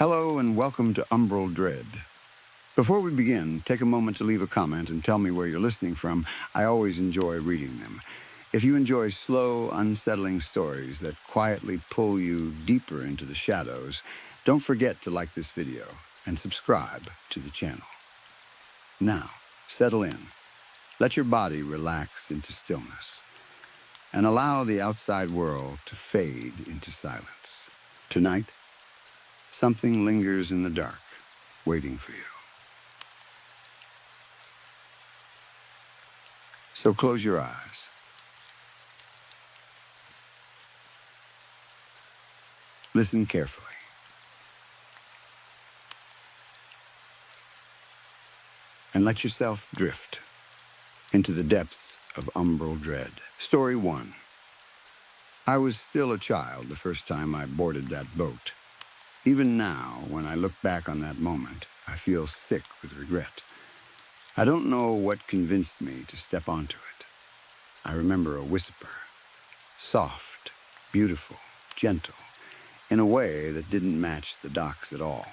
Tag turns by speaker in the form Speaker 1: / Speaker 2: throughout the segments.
Speaker 1: Hello and welcome to Umbral Dread. Before we begin, take a moment to leave a comment and tell me where you're listening from. I always enjoy reading them. If you enjoy slow, unsettling stories that quietly pull you deeper into the shadows, don't forget to like this video and subscribe to the channel. Now, settle in. Let your body relax into stillness and allow the outside world to fade into silence. Tonight, something lingers in the dark, waiting for you. So close your eyes. Listen carefully. And let yourself drift into the depths of Umbral Dread. Story 1. I was still a child the first time I boarded that boat. Even now, when I look back on that moment, I feel sick with regret. I don't know what convinced me to step onto it. I remember a whisper. Soft, beautiful, gentle, in a way that didn't match the docks at all.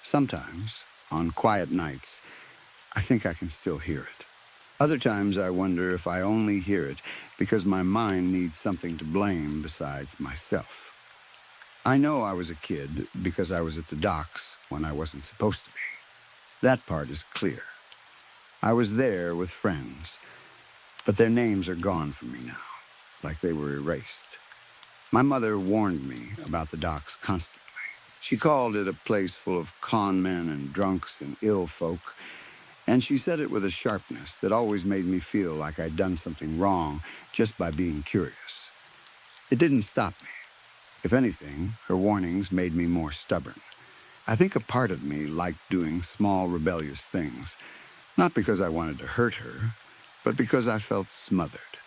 Speaker 1: Sometimes, on quiet nights, I think I can still hear it. Other times I wonder if I only hear it because my mind needs something to blame besides myself. I know I was a kid because I was at the docks when I wasn't supposed to be. That part is clear. I was there with friends, but their names are gone from me now, like they were erased. My mother warned me about the docks constantly. She called it a place full of con men and drunks and ill folk, and she said it with a sharpness that always made me feel like I'd done something wrong just by being curious. It didn't stop me. If anything, her warnings made me more stubborn. I think a part of me liked doing small rebellious things, not because I wanted to hurt her, but because I felt smothered.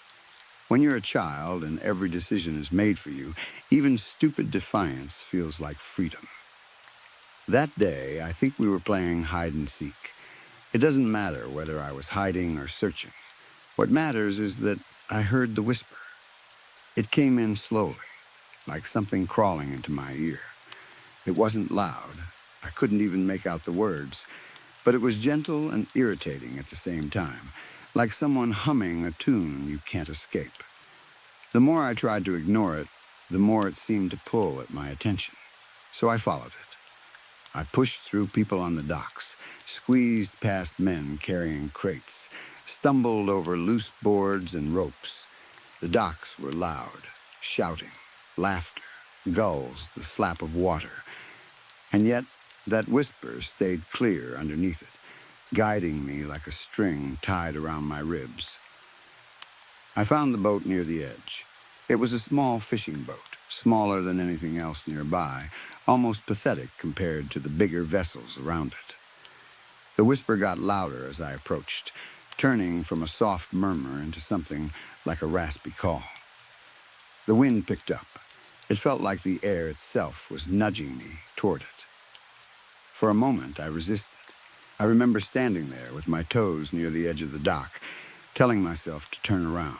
Speaker 1: When you're a child and every decision is made for you, even stupid defiance feels like freedom. That day, I think we were playing hide and seek. It doesn't matter whether I was hiding or searching. What matters is that I heard the whisper. It came in slowly, like something crawling into my ear. It wasn't loud. I couldn't even make out the words, but it was gentle and irritating at the same time, like someone humming a tune you can't escape. The more I tried to ignore it, the more it seemed to pull at my attention. So I followed it. I pushed through people on the docks, squeezed past men carrying crates, stumbled over loose boards and ropes. The docks were loud, shouting, laughter, gulls, the slap of water. And yet, that whisper stayed clear underneath it, guiding me like a string tied around my ribs. I found the boat near the edge. It was a small fishing boat, smaller than anything else nearby, almost pathetic compared to the bigger vessels around it. The whisper got louder as I approached, turning from a soft murmur into something like a raspy call. The wind picked up. It felt like the air itself was nudging me toward it. For a moment, I resisted. I remember standing there with my toes near the edge of the dock, telling myself to turn around.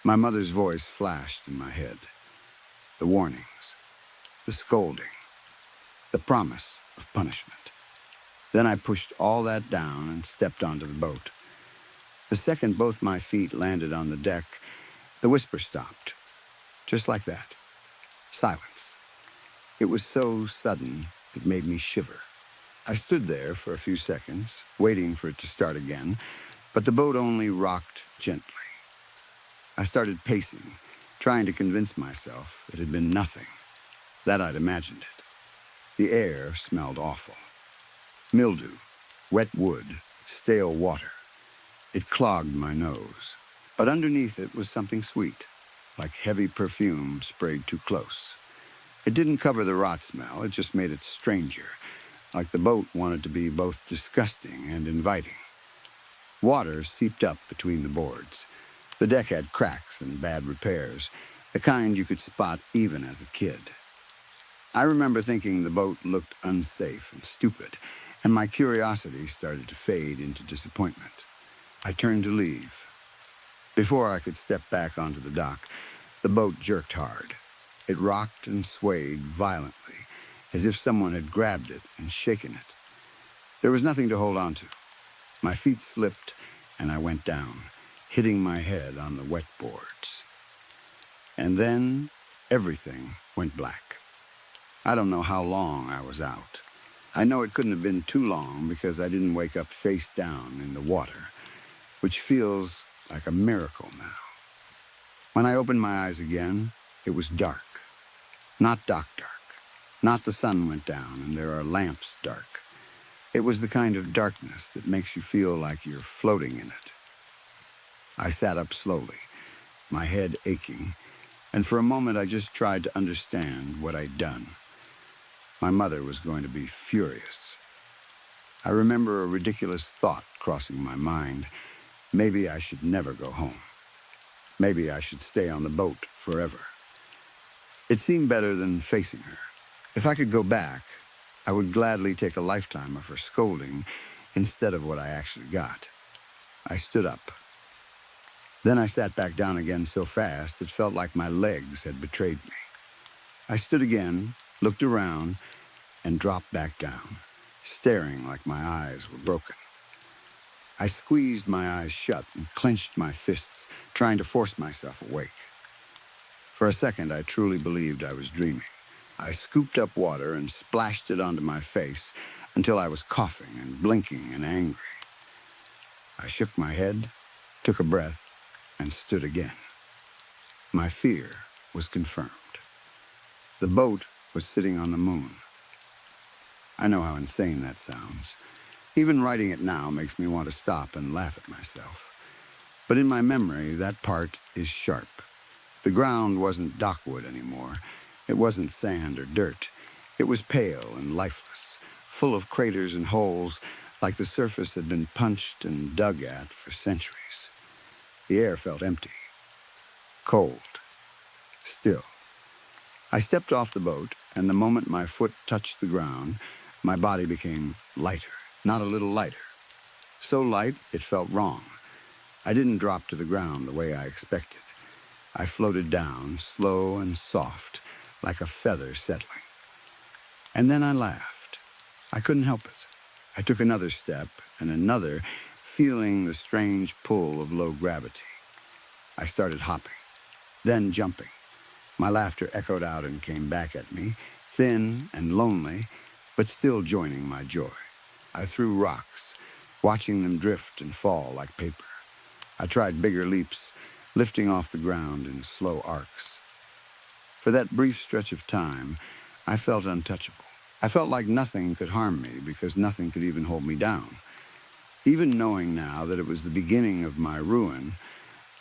Speaker 1: My mother's voice flashed in my head. The warnings, the scolding, the promise of punishment. Then I pushed all that down and stepped onto the boat. The second both my feet landed on the deck, the whisper stopped. Just like that. Silence. It was so sudden, it made me shiver. I stood there for a few seconds, waiting for it to start again, but the boat only rocked gently. I started pacing, trying to convince myself it had been nothing, that I'd imagined it. The air smelled awful. Mildew, wet wood, stale water. It clogged my nose. But underneath it was something sweet, like heavy perfume sprayed too close. It didn't cover the rot smell, it just made it stranger, like the boat wanted to be both disgusting and inviting. Water seeped up between the boards. The deck had cracks and bad repairs, the kind you could spot even as a kid. I remember thinking the boat looked unsafe and stupid, and my curiosity started to fade into disappointment. I turned to leave. Before I could step back onto the dock, the boat jerked hard. It rocked and swayed violently, as if someone had grabbed it and shaken it. There was nothing to hold on to. My feet slipped, and I went down, hitting my head on the wet boards. And then everything went black. I don't know how long I was out. I know it couldn't have been too long because I didn't wake up face down in the water, which feels like a miracle now. When I opened my eyes again, it was dark. Not dark. Not the sun went down and there are lamps dark. It was the kind of darkness that makes you feel like you're floating in it. I sat up slowly, my head aching, and for a moment I just tried to understand what I'd done. My mother was going to be furious. I remember a ridiculous thought crossing my mind. Maybe I should never go home. Maybe I should stay on the boat forever. It seemed better than facing her. If I could go back, I would gladly take a lifetime of her scolding instead of what I actually got. I stood up. Then I sat back down again so fast it felt like my legs had betrayed me. I stood again, looked around, and dropped back down, staring like my eyes were broken. I squeezed my eyes shut and clenched my fists, trying to force myself awake. For a second, I truly believed I was dreaming. I scooped up water and splashed it onto my face until I was coughing and blinking and angry. I shook my head, took a breath, and stood again. My fear was confirmed. The boat was sitting on the moon. I know how insane that sounds. Even writing it now makes me want to stop and laugh at myself. But in my memory, that part is sharp. The ground wasn't dockwood anymore. It wasn't sand or dirt. It was pale and lifeless, full of craters and holes, like the surface had been punched and dug at for centuries. The air felt empty, cold, still. I stepped off the boat, and the moment my foot touched the ground, my body became lighter, not a little lighter. So light, it felt wrong. I didn't drop to the ground the way I expected. I floated down, slow and soft, like a feather settling. And then I laughed. I couldn't help it. I took another step and another, feeling the strange pull of low gravity. I started hopping, then jumping. My laughter echoed out and came back at me, thin and lonely, but still joining my joy. I threw rocks, watching them drift and fall like paper. I tried bigger leaps, lifting off the ground in slow arcs. For that brief stretch of time, I felt untouchable. I felt like nothing could harm me because nothing could even hold me down. Even knowing now that it was the beginning of my ruin,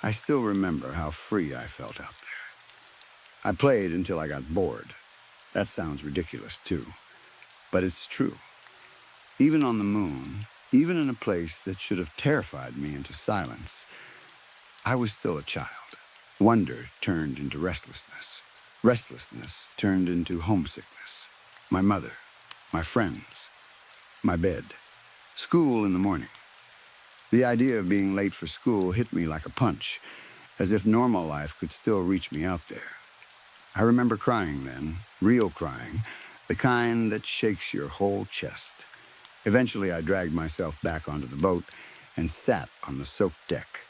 Speaker 1: I still remember how free I felt out there. I played until I got bored. That sounds ridiculous, too. But it's true. Even on the moon, even in a place that should have terrified me into silence, I was still a child. Wonder turned into restlessness. Restlessness turned into homesickness. My mother, my friends, my bed, school in the morning. The idea of being late for school hit me like a punch, as if normal life could still reach me out there. I remember crying then, real crying, the kind that shakes your whole chest. Eventually, I dragged myself back onto the boat and sat on the soaked deck,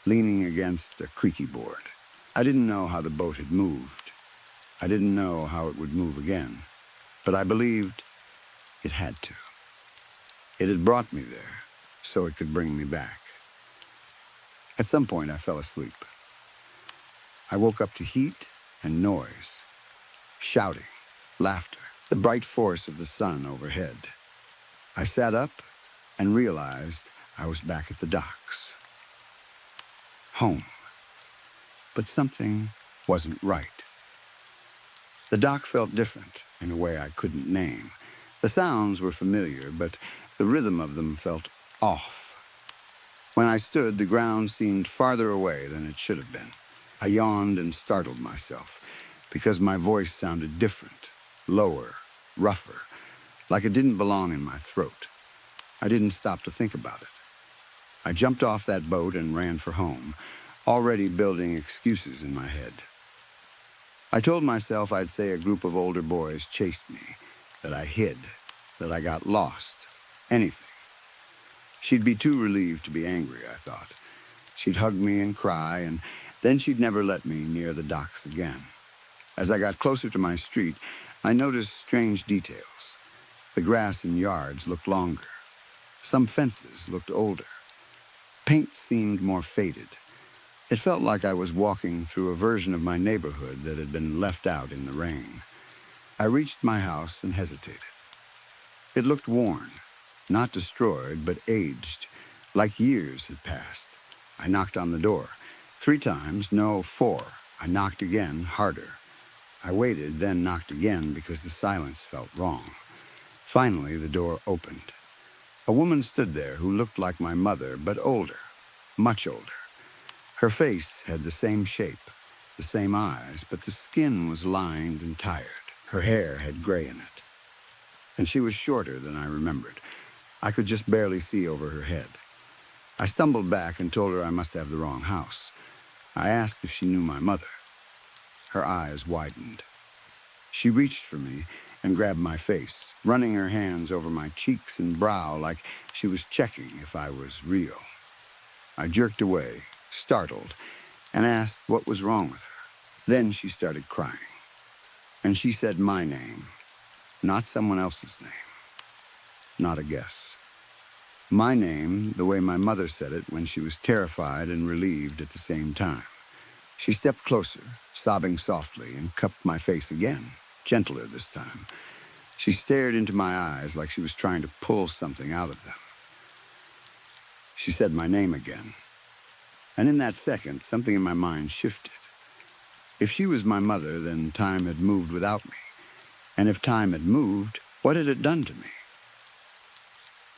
Speaker 1: leaning against a creaky board. I didn't know how the boat had moved. I didn't know how it would move again, but I believed it had to. It had brought me there, so it could bring me back. At some point, I fell asleep. I woke up to heat and noise, shouting, laughter, the bright force of the sun overhead. I sat up and realized I was back at the docks. Home. But something wasn't right. The dock felt different in a way I couldn't name. The sounds were familiar, but the rhythm of them felt off. When I stood, the ground seemed farther away than it should have been. I yawned and startled myself because my voice sounded different, lower, rougher, like it didn't belong in my throat. I didn't stop to think about it. I jumped off that boat and ran for home, already building excuses in my head. I told myself I'd say a group of older boys chased me, that I hid, that I got lost, anything. She'd be too relieved to be angry, I thought. She'd hug me and cry, and then she'd never let me near the docks again. As I got closer to my street, I noticed strange details. The grass in yards looked longer. Some fences looked older. Paint seemed more faded. It felt like I was walking through a version of my neighborhood that had been left out in the rain. I reached my house and hesitated. It looked worn, not destroyed, but aged, like years had passed. I knocked on the door. 3 times, no, 4. I knocked again, harder. I waited, then knocked again because the silence felt wrong. Finally, the door opened. A woman stood there who looked like my mother, but older, much older. Her face had the same shape, the same eyes, but the skin was lined and tired. Her hair had gray in it. And she was shorter than I remembered. I could just barely see over her head. I stumbled back and told her I must have the wrong house. I asked if she knew my mother. Her eyes widened. She reached for me and grabbed my face, running her hands over my cheeks and brow like she was checking if I was real. I jerked away, startled, and asked what was wrong with her. Then she started crying, and she said my name, not someone else's name, not a guess. My name, the way my mother said it when she was terrified and relieved at the same time. She stepped closer, sobbing softly, and cupped my face again, gentler this time. She stared into my eyes like she was trying to pull something out of them. She said my name again. And in that second, something in my mind shifted. If she was my mother, then time had moved without me. And if time had moved, what had it done to me?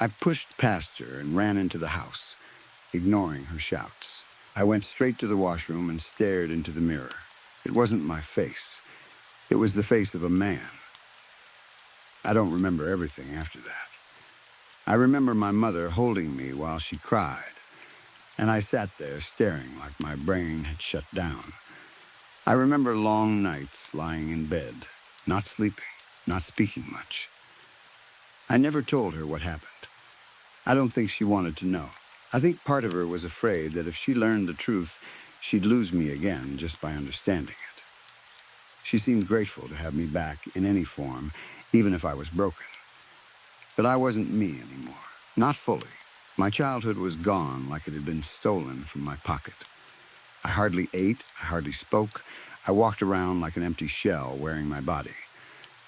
Speaker 1: I pushed past her and ran into the house, ignoring her shouts. I went straight to the washroom and stared into the mirror. It wasn't my face. It was the face of a man. I don't remember everything after that. I remember my mother holding me while she cried, and I sat there staring like my brain had shut down. I remember long nights lying in bed, not sleeping, not speaking much. I never told her what happened. I don't think she wanted to know. I think part of her was afraid that if she learned the truth, she'd lose me again just by understanding it. She seemed grateful to have me back in any form, even if I was broken. But I wasn't me anymore, not fully. My childhood was gone like it had been stolen from my pocket. I hardly ate, I hardly spoke. I walked around like an empty shell wearing my body.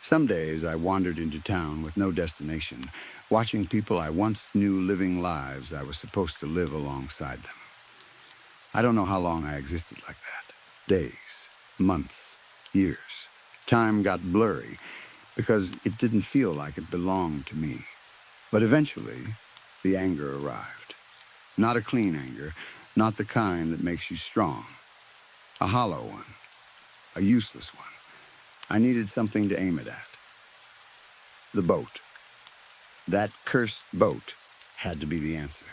Speaker 1: Some days I wandered into town with no destination, watching people I once knew living lives I was supposed to live alongside them. I don't know how long I existed like that. Days, months, years. Time got blurry because it didn't feel like it belonged to me. But eventually, the anger arrived. Not a clean anger, not the kind that makes you strong. A hollow one, a useless one. I needed something to aim it at. The boat. That cursed boat had to be the answer.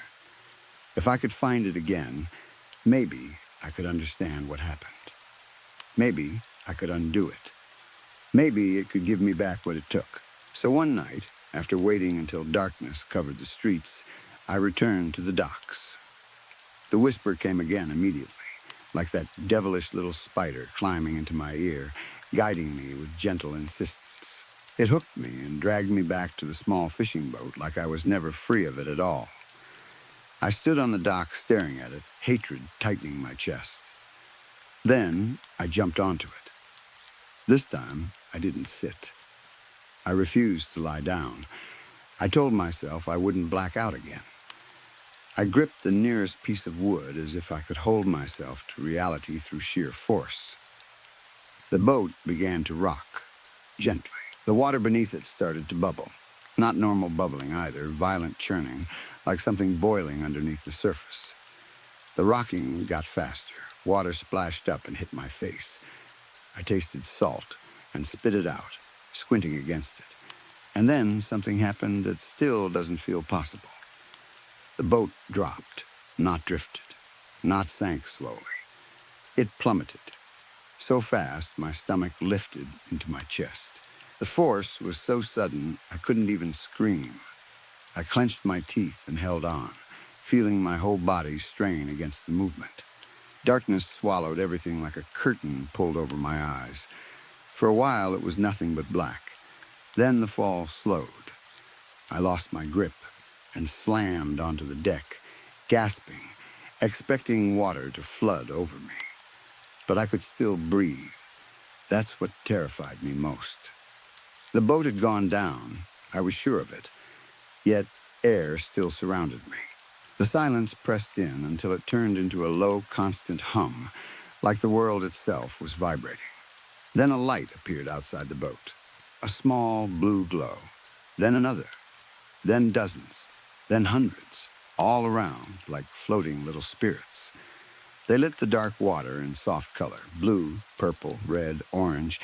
Speaker 1: If I could find it again, maybe I could understand what happened. Maybe I could undo it. Maybe it could give me back what it took. So one night, after waiting until darkness covered the streets, I returned to the docks. The whisper came again immediately, like that devilish little spider climbing into my ear, guiding me with gentle insistence. It hooked me and dragged me back to the small fishing boat like I was never free of it at all. I stood on the dock staring at it, hatred tightening my chest. Then I jumped onto it. This time, I didn't sit. I refused to lie down. I told myself I wouldn't black out again. I gripped the nearest piece of wood as if I could hold myself to reality through sheer force. The boat began to rock, gently. The water beneath it started to bubble. Not normal bubbling either, violent churning, like something boiling underneath the surface. The rocking got faster. Water splashed up and hit my face. I tasted salt and spit it out, squinting against it. And then something happened that still doesn't feel possible. The boat dropped, not drifted, not sank slowly. It plummeted. So fast, my stomach lifted into my chest. The force was so sudden I couldn't even scream. I clenched my teeth and held on, feeling my whole body strain against the movement. Darkness swallowed everything like a curtain pulled over my eyes. For a while it was nothing but black. Then the fall slowed. I lost my grip and slammed onto the deck, gasping, expecting water to flood over me. But I could still breathe. That's what terrified me most. The boat had gone down, I was sure of it, yet air still surrounded me. The silence pressed in until it turned into a low, constant hum, like the world itself was vibrating. Then a light appeared outside the boat, a small blue glow, then another, then dozens, then hundreds, all around like floating little spirits. They lit the dark water in soft color, blue, purple, red, orange,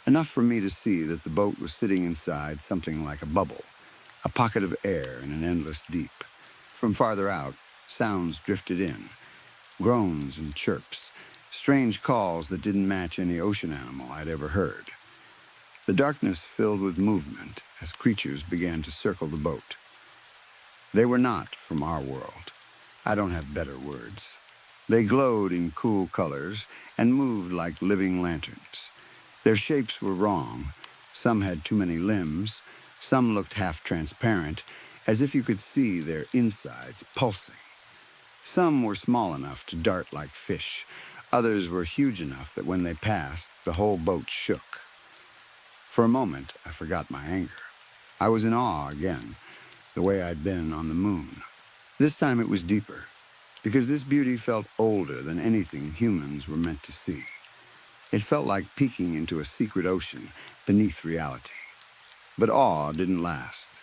Speaker 1: enough for me to see that the boat was sitting inside something like a bubble, a pocket of air in an endless deep. From farther out, sounds drifted in, groans and chirps, strange calls that didn't match any ocean animal I'd ever heard. The darkness filled with movement as creatures began to circle the boat. They were not from our world. I don't have better words. They glowed in cool colors and moved like living lanterns. Their shapes were wrong. Some had too many limbs. Some looked half transparent, as if you could see their insides pulsing. Some were small enough to dart like fish. Others were huge enough that when they passed, the whole boat shook. For a moment, I forgot my anger. I was in awe again, the way I'd been on the moon. This time it was deeper, because this beauty felt older than anything humans were meant to see. It felt like peeking into a secret ocean beneath reality. But awe didn't last.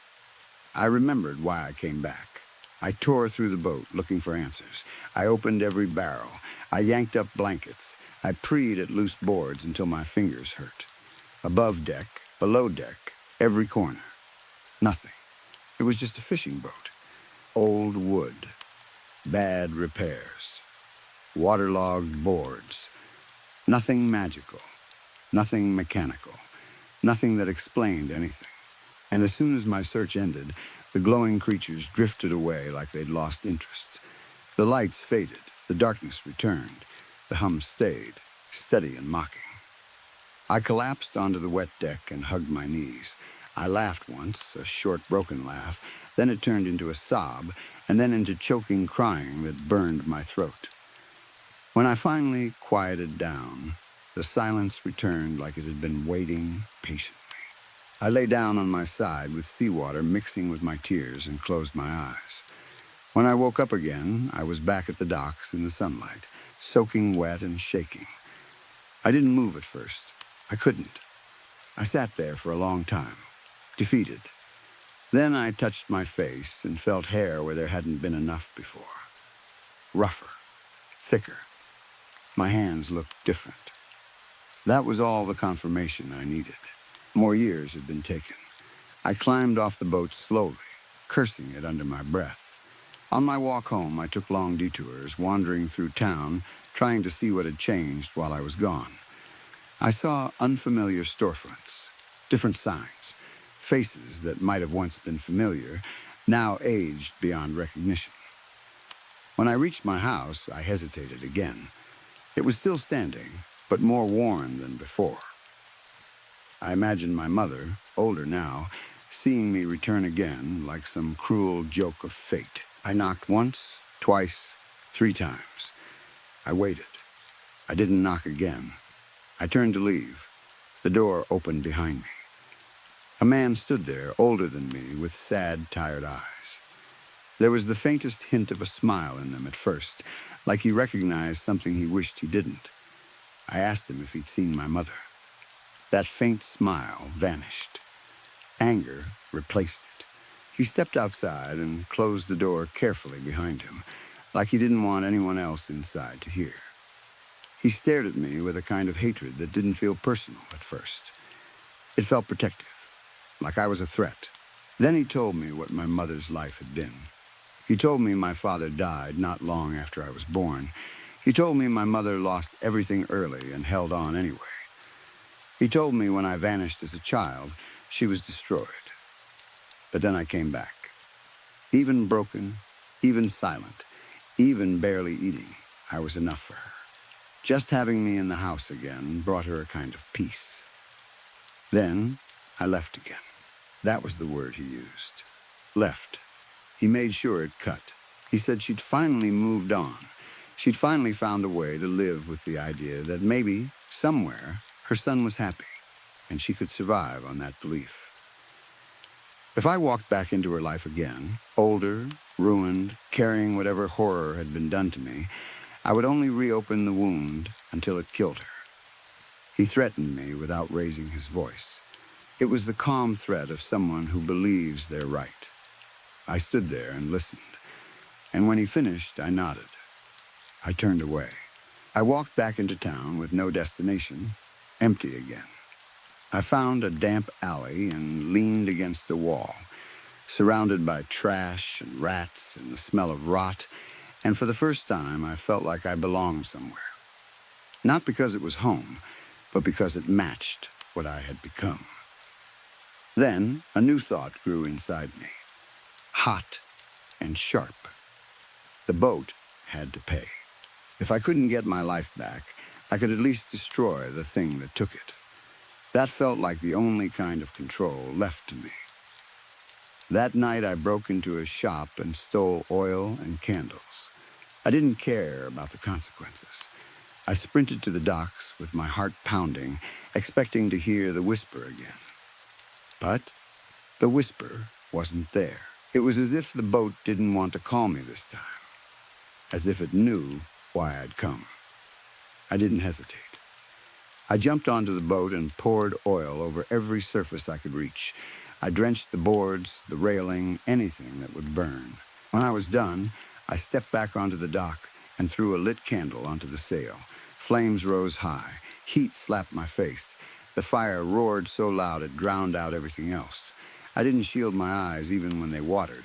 Speaker 1: I remembered why I came back. I tore through the boat looking for answers. I opened every barrel. I yanked up blankets. I preed at loose boards until my fingers hurt. Above deck, below deck, every corner. Nothing. It was just a fishing boat. Old wood. Bad repairs. Waterlogged boards. Nothing magical. Nothing mechanical. Nothing that explained anything. And as soon as my search ended, the glowing creatures drifted away like they'd lost interest. The lights faded. The darkness returned. The hum stayed, steady and mocking. I collapsed onto the wet deck and hugged my knees. I laughed once, a short, broken laugh. Then it turned into a sob, and then into choking crying that burned my throat. When I finally quieted down, the silence returned like it had been waiting patiently. I lay down on my side with seawater mixing with my tears and closed my eyes. When I woke up again, I was back at the docks in the sunlight, soaking wet and shaking. I didn't move at first. I couldn't. I sat there for a long time, defeated. Then I touched my face and felt hair where there hadn't been enough before. Rougher, thicker. My hands looked different. That was all the confirmation I needed. More years had been taken. I climbed off the boat slowly, cursing it under my breath. On my walk home, I took long detours, wandering through town, trying to see what had changed while I was gone. I saw unfamiliar storefronts, different signs, faces that might have once been familiar, now aged beyond recognition. When I reached my house, I hesitated again. It was still standing, but more worn than before. I imagined my mother, older now, seeing me return again like some cruel joke of fate. I knocked once, twice, 3 times. I waited. I didn't knock again. I turned to leave. The door opened behind me. A man stood there, older than me, with sad, tired eyes. There was the faintest hint of a smile in them at first, like he recognized something he wished he didn't. I asked him if he'd seen my mother. That faint smile vanished. Anger replaced it. He stepped outside and closed the door carefully behind him, like he didn't want anyone else inside to hear. He stared at me with a kind of hatred that didn't feel personal at first. It felt protective, like I was a threat. Then he told me what my mother's life had been. He told me my father died not long after I was born. He told me my mother lost everything early and held on anyway. He told me when I vanished as a child, she was destroyed. But then I came back. Even broken, even silent, even barely eating, I was enough for her. Just having me in the house again brought her a kind of peace. Then I left again. That was the word he used. Left. He made sure it cut. He said she'd finally moved on. She'd finally found a way to live with the idea that maybe, somewhere, her son was happy, and she could survive on that belief. If I walked back into her life again, older, ruined, carrying whatever horror had been done to me, I would only reopen the wound until it killed her. He threatened me without raising his voice. It was the calm threat of someone who believes they're right. I stood there and listened, and when he finished, I nodded. I turned away. I walked back into town with no destination, empty again. I found a damp alley and leaned against a wall, surrounded by trash and rats and the smell of rot, and for the first time I felt like I belonged somewhere. Not because it was home, but because it matched what I had become. Then a new thought grew inside me, hot and sharp. The boat had to pay. If I couldn't get my life back, I could at least destroy the thing that took it. That felt like the only kind of control left to me. That night I broke into a shop and stole oil and candles. I didn't care about the consequences. I sprinted to the docks with my heart pounding, expecting to hear the whisper again. But the whisper wasn't there. It was as if the boat didn't want to call me this time, as if it knew why I'd come. I didn't hesitate. I jumped onto the boat and poured oil over every surface I could reach. I drenched the boards, the railing, anything that would burn. When I was done, I stepped back onto the dock and threw a lit candle onto the sail. Flames rose high. Heat slapped my face. The fire roared so loud it drowned out everything else. I didn't shield my eyes even when they watered.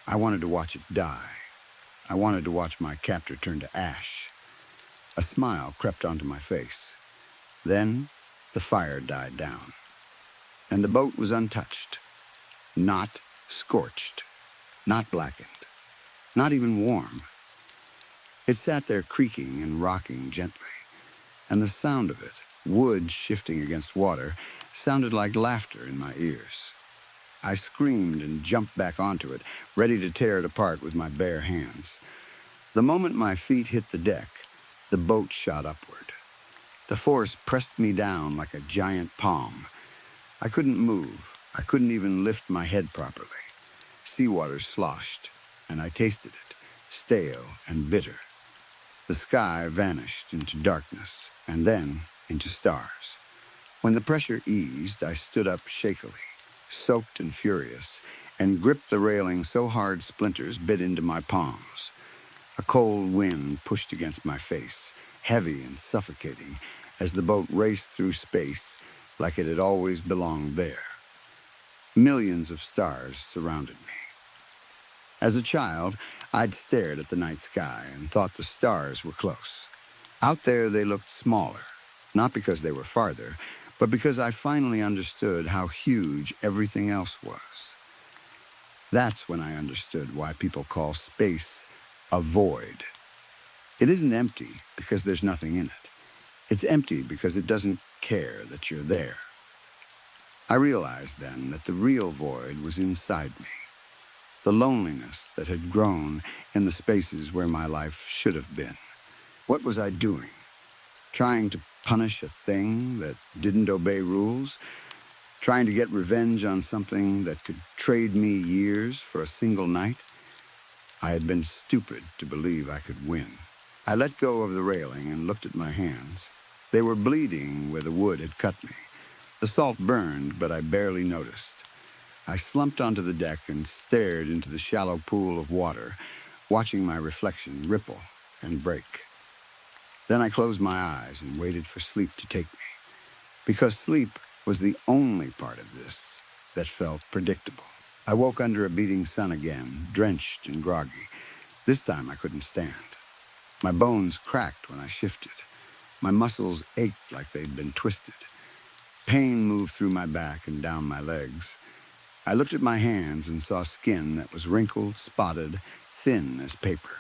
Speaker 1: I wanted to watch it die. I wanted to watch my captor turn to ash. A smile crept onto my face. Then the fire died down, and the boat was untouched, not scorched, not blackened, not even warm. It sat there creaking and rocking gently, and the sound of it, wood shifting against water, sounded like laughter in my ears. I screamed and jumped back onto it, ready to tear it apart with my bare hands. The moment my feet hit the deck, the boat shot upward. The force pressed me down like a giant palm. I couldn't move. I couldn't even lift my head properly. Seawater sloshed, and I tasted it, stale and bitter. The sky vanished into darkness, and then into stars. When the pressure eased, I stood up shakily, soaked and furious, and gripped the railing so hard splinters bit into my palms. A cold wind pushed against my face, heavy and suffocating, as the boat raced through space like it had always belonged there. Millions of stars surrounded me. As a child, I'd stared at the night sky and thought the stars were close. Out there they looked smaller, not because they were farther, but because I finally understood how huge everything else was. That's when I understood why people call space a void. It isn't empty because there's nothing in it. It's empty because it doesn't care that you're there. I realized then that the real void was inside me, the loneliness that had grown in the spaces where my life should have been. What was I doing? Trying to punish a thing that didn't obey rules? Trying to get revenge on something that could trade me years for a single night? I had been stupid to believe I could win. I let go of the railing and looked at my hands. They were bleeding where the wood had cut me. The salt burned, but I barely noticed. I slumped onto the deck and stared into the shallow pool of water, watching my reflection ripple and break. Then I closed my eyes and waited for sleep to take me, because sleep was the only part of this that felt predictable. I woke under a beating sun again, drenched and groggy. This time I couldn't stand. My bones cracked when I shifted. My muscles ached like they'd been twisted. Pain moved through my back and down my legs. I looked at my hands and saw skin that was wrinkled, spotted, thin as paper.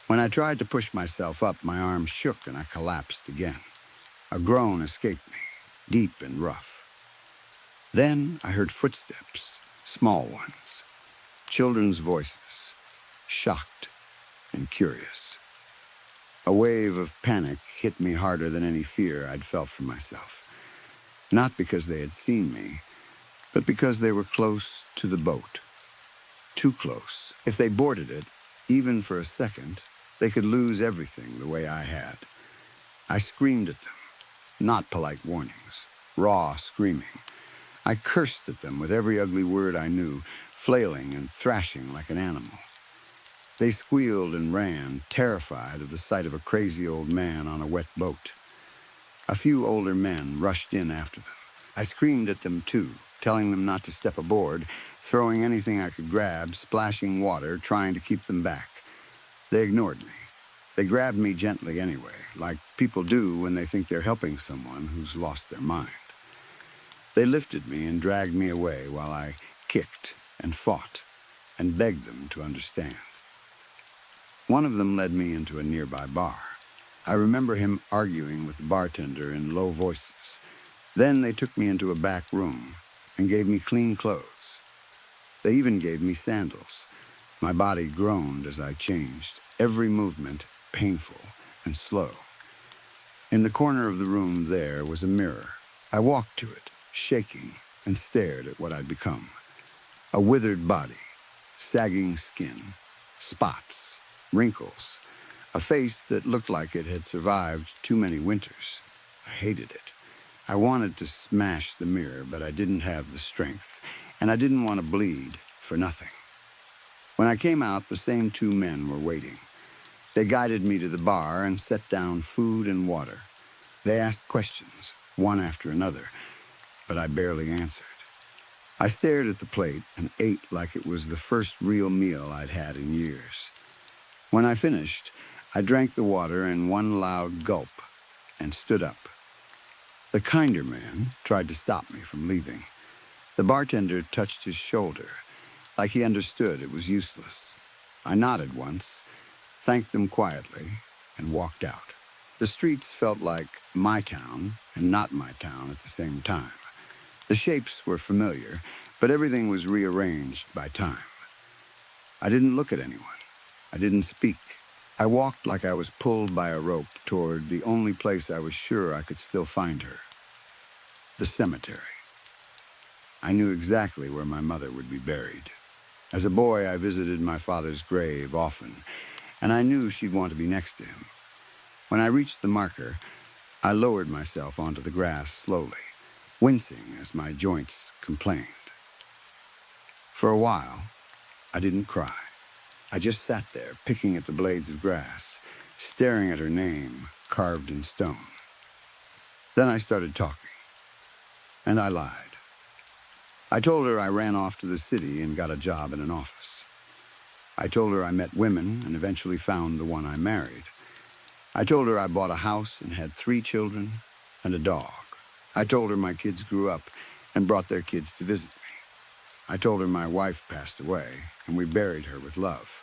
Speaker 1: When I tried to push myself up, my arm shook and I collapsed again. A groan escaped me, deep and rough. Then I heard footsteps, small ones, children's voices, shocked and curious. A wave of panic hit me harder than any fear I'd felt for myself. Not because they had seen me, but because they were close to the boat. Too close. If they boarded it, even for a second, they could lose everything the way I had. I screamed at them, not polite warnings, raw screaming. I cursed at them with every ugly word I knew, flailing and thrashing like an animal. They squealed and ran, terrified of the sight of a crazy old man on a wet boat. A few older men rushed in after them. I screamed at them too, telling them not to step aboard, throwing anything I could grab, splashing water, trying to keep them back. They ignored me. They grabbed me gently anyway, like people do when they think they're helping someone who's lost their mind. They lifted me and dragged me away while I kicked and fought and begged them to understand. One of them led me into a nearby bar. I remember him arguing with the bartender in low voices. Then they took me into a back room and gave me clean clothes. They even gave me sandals. My body groaned as I changed, every movement painful and slow. In the corner of the room there was a mirror. I walked to it, shaking, and stared at what I'd become. A withered body, sagging skin, spots, wrinkles, a face that looked like it had survived too many winters. I hated it. I wanted to smash the mirror, but I didn't have the strength, and I didn't want to bleed for nothing. When I came out, the same two men were waiting. They guided me to the bar and set down food and water. They asked questions, one after another, but I barely answered. I stared at the plate and ate like it was the first real meal I'd had in years. When I finished, I drank the water in one loud gulp and stood up. The kinder man tried to stop me from leaving. The bartender touched his shoulder, like he understood it was useless. I nodded once, thanked them quietly, and walked out. The streets felt like my town and not my town at the same time. The shapes were familiar, but everything was rearranged by time. I didn't look at anyone. I didn't speak. I walked like I was pulled by a rope toward the only place I was sure I could still find her. The cemetery. I knew exactly where my mother would be buried. As a boy, I visited my father's grave often, and I knew she'd want to be next to him. When I reached the marker, I lowered myself onto the grass slowly, wincing as my joints complained. For a while, I didn't cry. I just sat there, picking at the blades of grass, staring at her name carved in stone. Then I started talking, and I lied. I told her I ran off to the city and got a job in an office. I told her I met women and eventually found the one I married. I told her I bought a house and had 3 children and a dog. I told her my kids grew up and brought their kids to visit me. I told her my wife passed away and we buried her with love.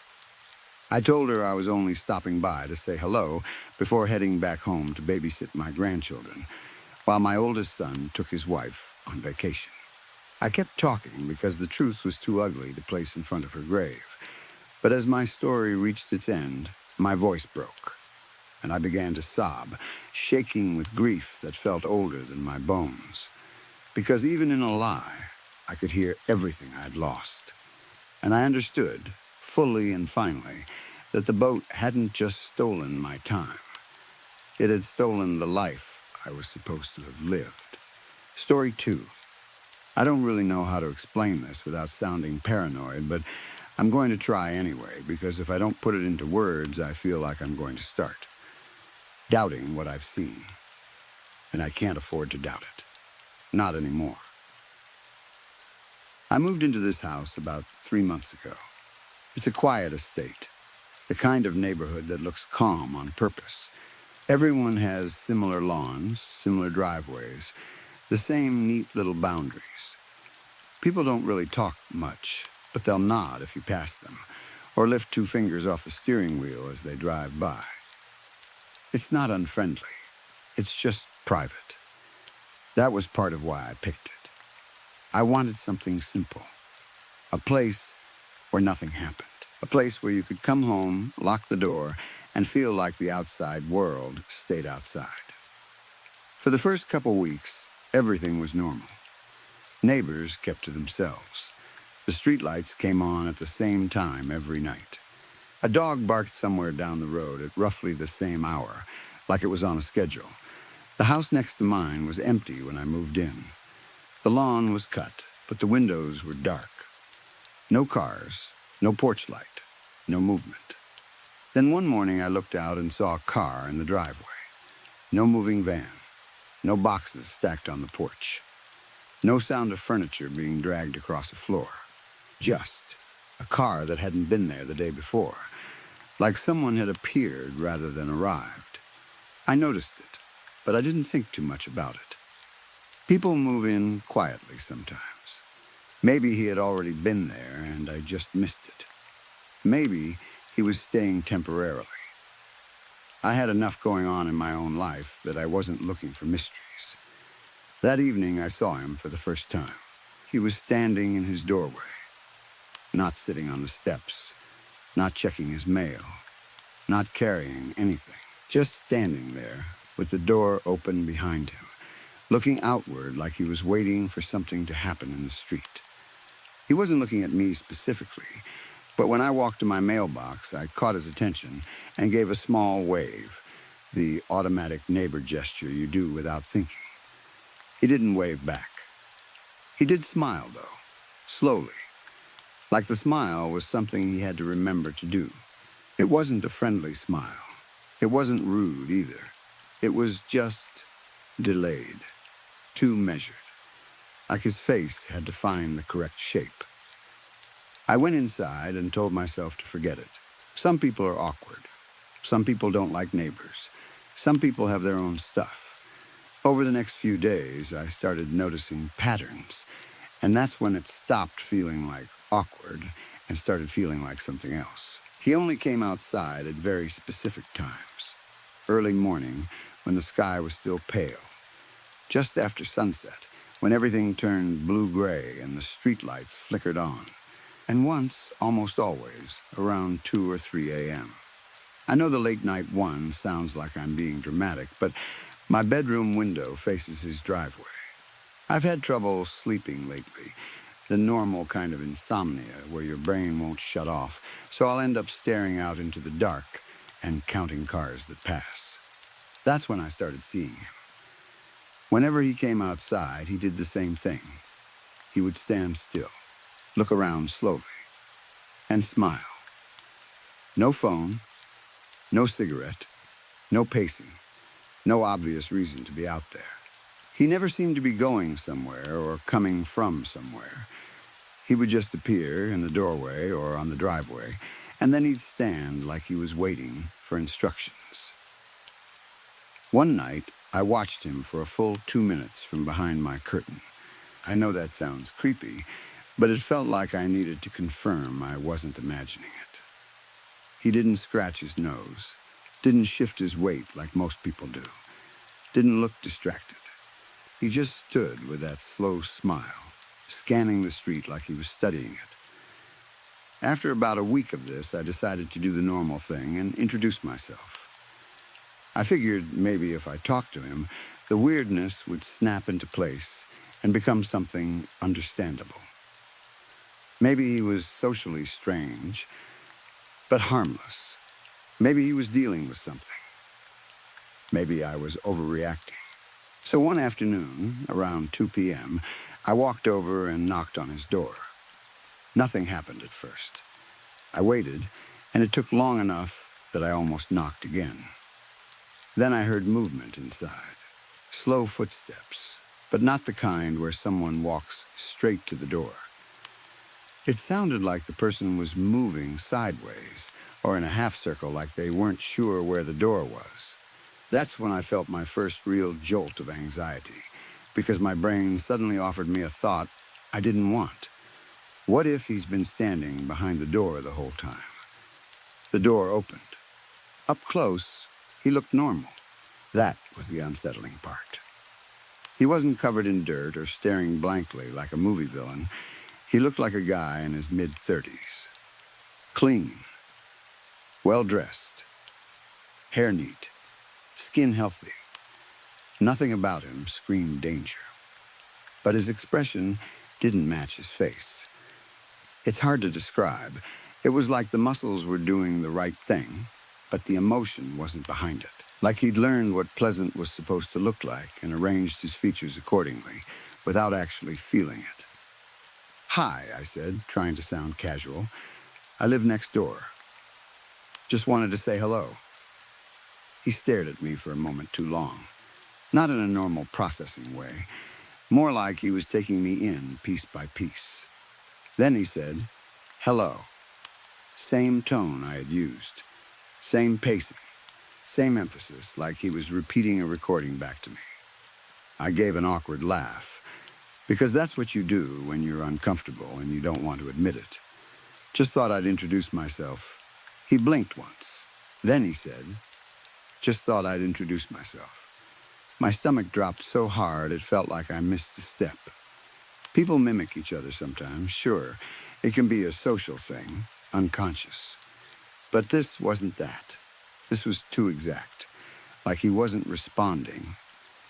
Speaker 1: I told her I was only stopping by to say hello before heading back home to babysit my grandchildren, while my oldest son took his wife on vacation. I kept talking because the truth was too ugly to place in front of her grave. But as my story reached its end, my voice broke, and I began to sob, shaking with grief that felt older than my bones. Because even in a lie, I could hear everything I'd lost. And I understood, fully and finally, that the boat hadn't just stolen my time. It had stolen the life I was supposed to have lived. Story 2. I don't really know how to explain this without sounding paranoid, but I'm going to try anyway, because if I don't put it into words, I feel like I'm going to start doubting what I've seen. And I can't afford to doubt it. Not anymore. I moved into this house about 3 months ago. It's a quiet estate, the kind of neighborhood that looks calm on purpose. Everyone has similar lawns, similar driveways, The same neat little boundaries. People don't really talk much, but they'll nod if you pass them, or lift two fingers off the steering wheel as they drive by. It's not unfriendly. It's just private. That was part of why I picked it. I wanted something simple. A place where nothing happened. A place where you could come home, lock the door, and feel like the outside world stayed outside. For the first couple weeks, everything was normal. Neighbors kept to themselves. The streetlights came on at the same time every night. A dog barked somewhere down the road at roughly the same hour, like it was on a schedule. The house next to mine was empty when I moved in. The lawn was cut, but the windows were dark. No cars, no porch light, no movement. Then one morning I looked out and saw a car in the driveway. No moving van, no boxes stacked on the porch. No sound of furniture being dragged across the floor. Just a car that hadn't been there the day before, like someone had appeared rather than arrived. I noticed it, but I didn't think too much about it. People move in quietly sometimes. Maybe he had already been there and I just missed it. Maybe he was staying temporarily. I had enough going on in my own life that I wasn't looking for mysteries. That evening I saw him for the first time. He was standing in his doorway, not sitting on the steps, not checking his mail, not carrying anything, just standing there with the door open behind him, looking outward like he was waiting for something to happen in the street. He wasn't looking at me specifically, but when I walked to my mailbox, I caught his attention and gave a small wave, the automatic neighbor gesture you do without thinking. He didn't wave back. He did smile, though, slowly, like the smile was something he had to remember to do. It wasn't a friendly smile. It wasn't rude either. It was just delayed, too measured, like his face had to find the correct shape. I went inside and told myself to forget it. Some people are awkward. Some people don't like neighbors. Some people have their own stuff. Over the next few days, I started noticing patterns, and that's when it stopped feeling like awkward and started feeling like something else. He only came outside at very specific times. Early morning, when the sky was still pale. Just after sunset, when everything turned blue-gray and the streetlights flickered on. And once, almost always, around 2 or 3 a.m. I know the late-night one sounds like I'm being dramatic, but my bedroom window faces his driveway. I've had trouble sleeping lately, the normal kind of insomnia where your brain won't shut off, so I'll end up staring out into the dark and counting cars that pass. That's when I started seeing him. Whenever he came outside, he did the same thing. He would stand still, look around slowly, and smile. No phone, no cigarette, no pacing, no obvious reason to be out there. He never seemed to be going somewhere or coming from somewhere. He would just appear in the doorway or on the driveway, and then he'd stand like he was waiting for instructions. One night, I watched him for a full 2 minutes from behind my curtain. I know that sounds creepy, but it felt like I needed to confirm I wasn't imagining it. He didn't scratch his nose, didn't shift his weight like most people do, didn't look distracted. He just stood with that slow smile, scanning the street like he was studying it. After about a week of this, I decided to do the normal thing and introduce myself. I figured maybe if I talked to him, the weirdness would snap into place and become something understandable. Maybe he was socially strange, but harmless. Maybe he was dealing with something. Maybe I was overreacting. So one afternoon, around 2 p.m., I walked over and knocked on his door. Nothing happened at first. I waited, and it took long enough that I almost knocked again. Then I heard movement inside, slow footsteps, but not the kind where someone walks straight to the door. It sounded like the person was moving sideways or in a half circle like they weren't sure where the door was. That's when I felt my first real jolt of anxiety, because my brain suddenly offered me a thought I didn't want. What if he's been standing behind the door the whole time? The door opened. Up close, he looked normal. That was the unsettling part. He wasn't covered in dirt or staring blankly like a movie villain. He looked like a guy in his mid-30s. Clean, well-dressed, hair neat, skin healthy. Nothing about him screamed danger. But his expression didn't match his face. It's hard to describe. It was like the muscles were doing the right thing, but the emotion wasn't behind it. Like he'd learned what pleasant was supposed to look like and arranged his features accordingly, without actually feeling it. "Hi," I said, trying to sound casual. "I live next door. Just wanted to say hello." He stared at me for a moment too long, not in a normal processing way, more like he was taking me in piece by piece. Then he said, "Hello." Same tone I had used, same pacing, same emphasis, like he was repeating a recording back to me. I gave an awkward laugh, because that's what you do when you're uncomfortable and you don't want to admit it. Just thought I'd introduce myself. He blinked once. Then he said, "Just thought I'd introduce myself." My stomach dropped so hard it felt like I missed a step. People mimic each other sometimes, sure. It can be a social thing, unconscious. But this wasn't that. This was too exact. Like he wasn't responding.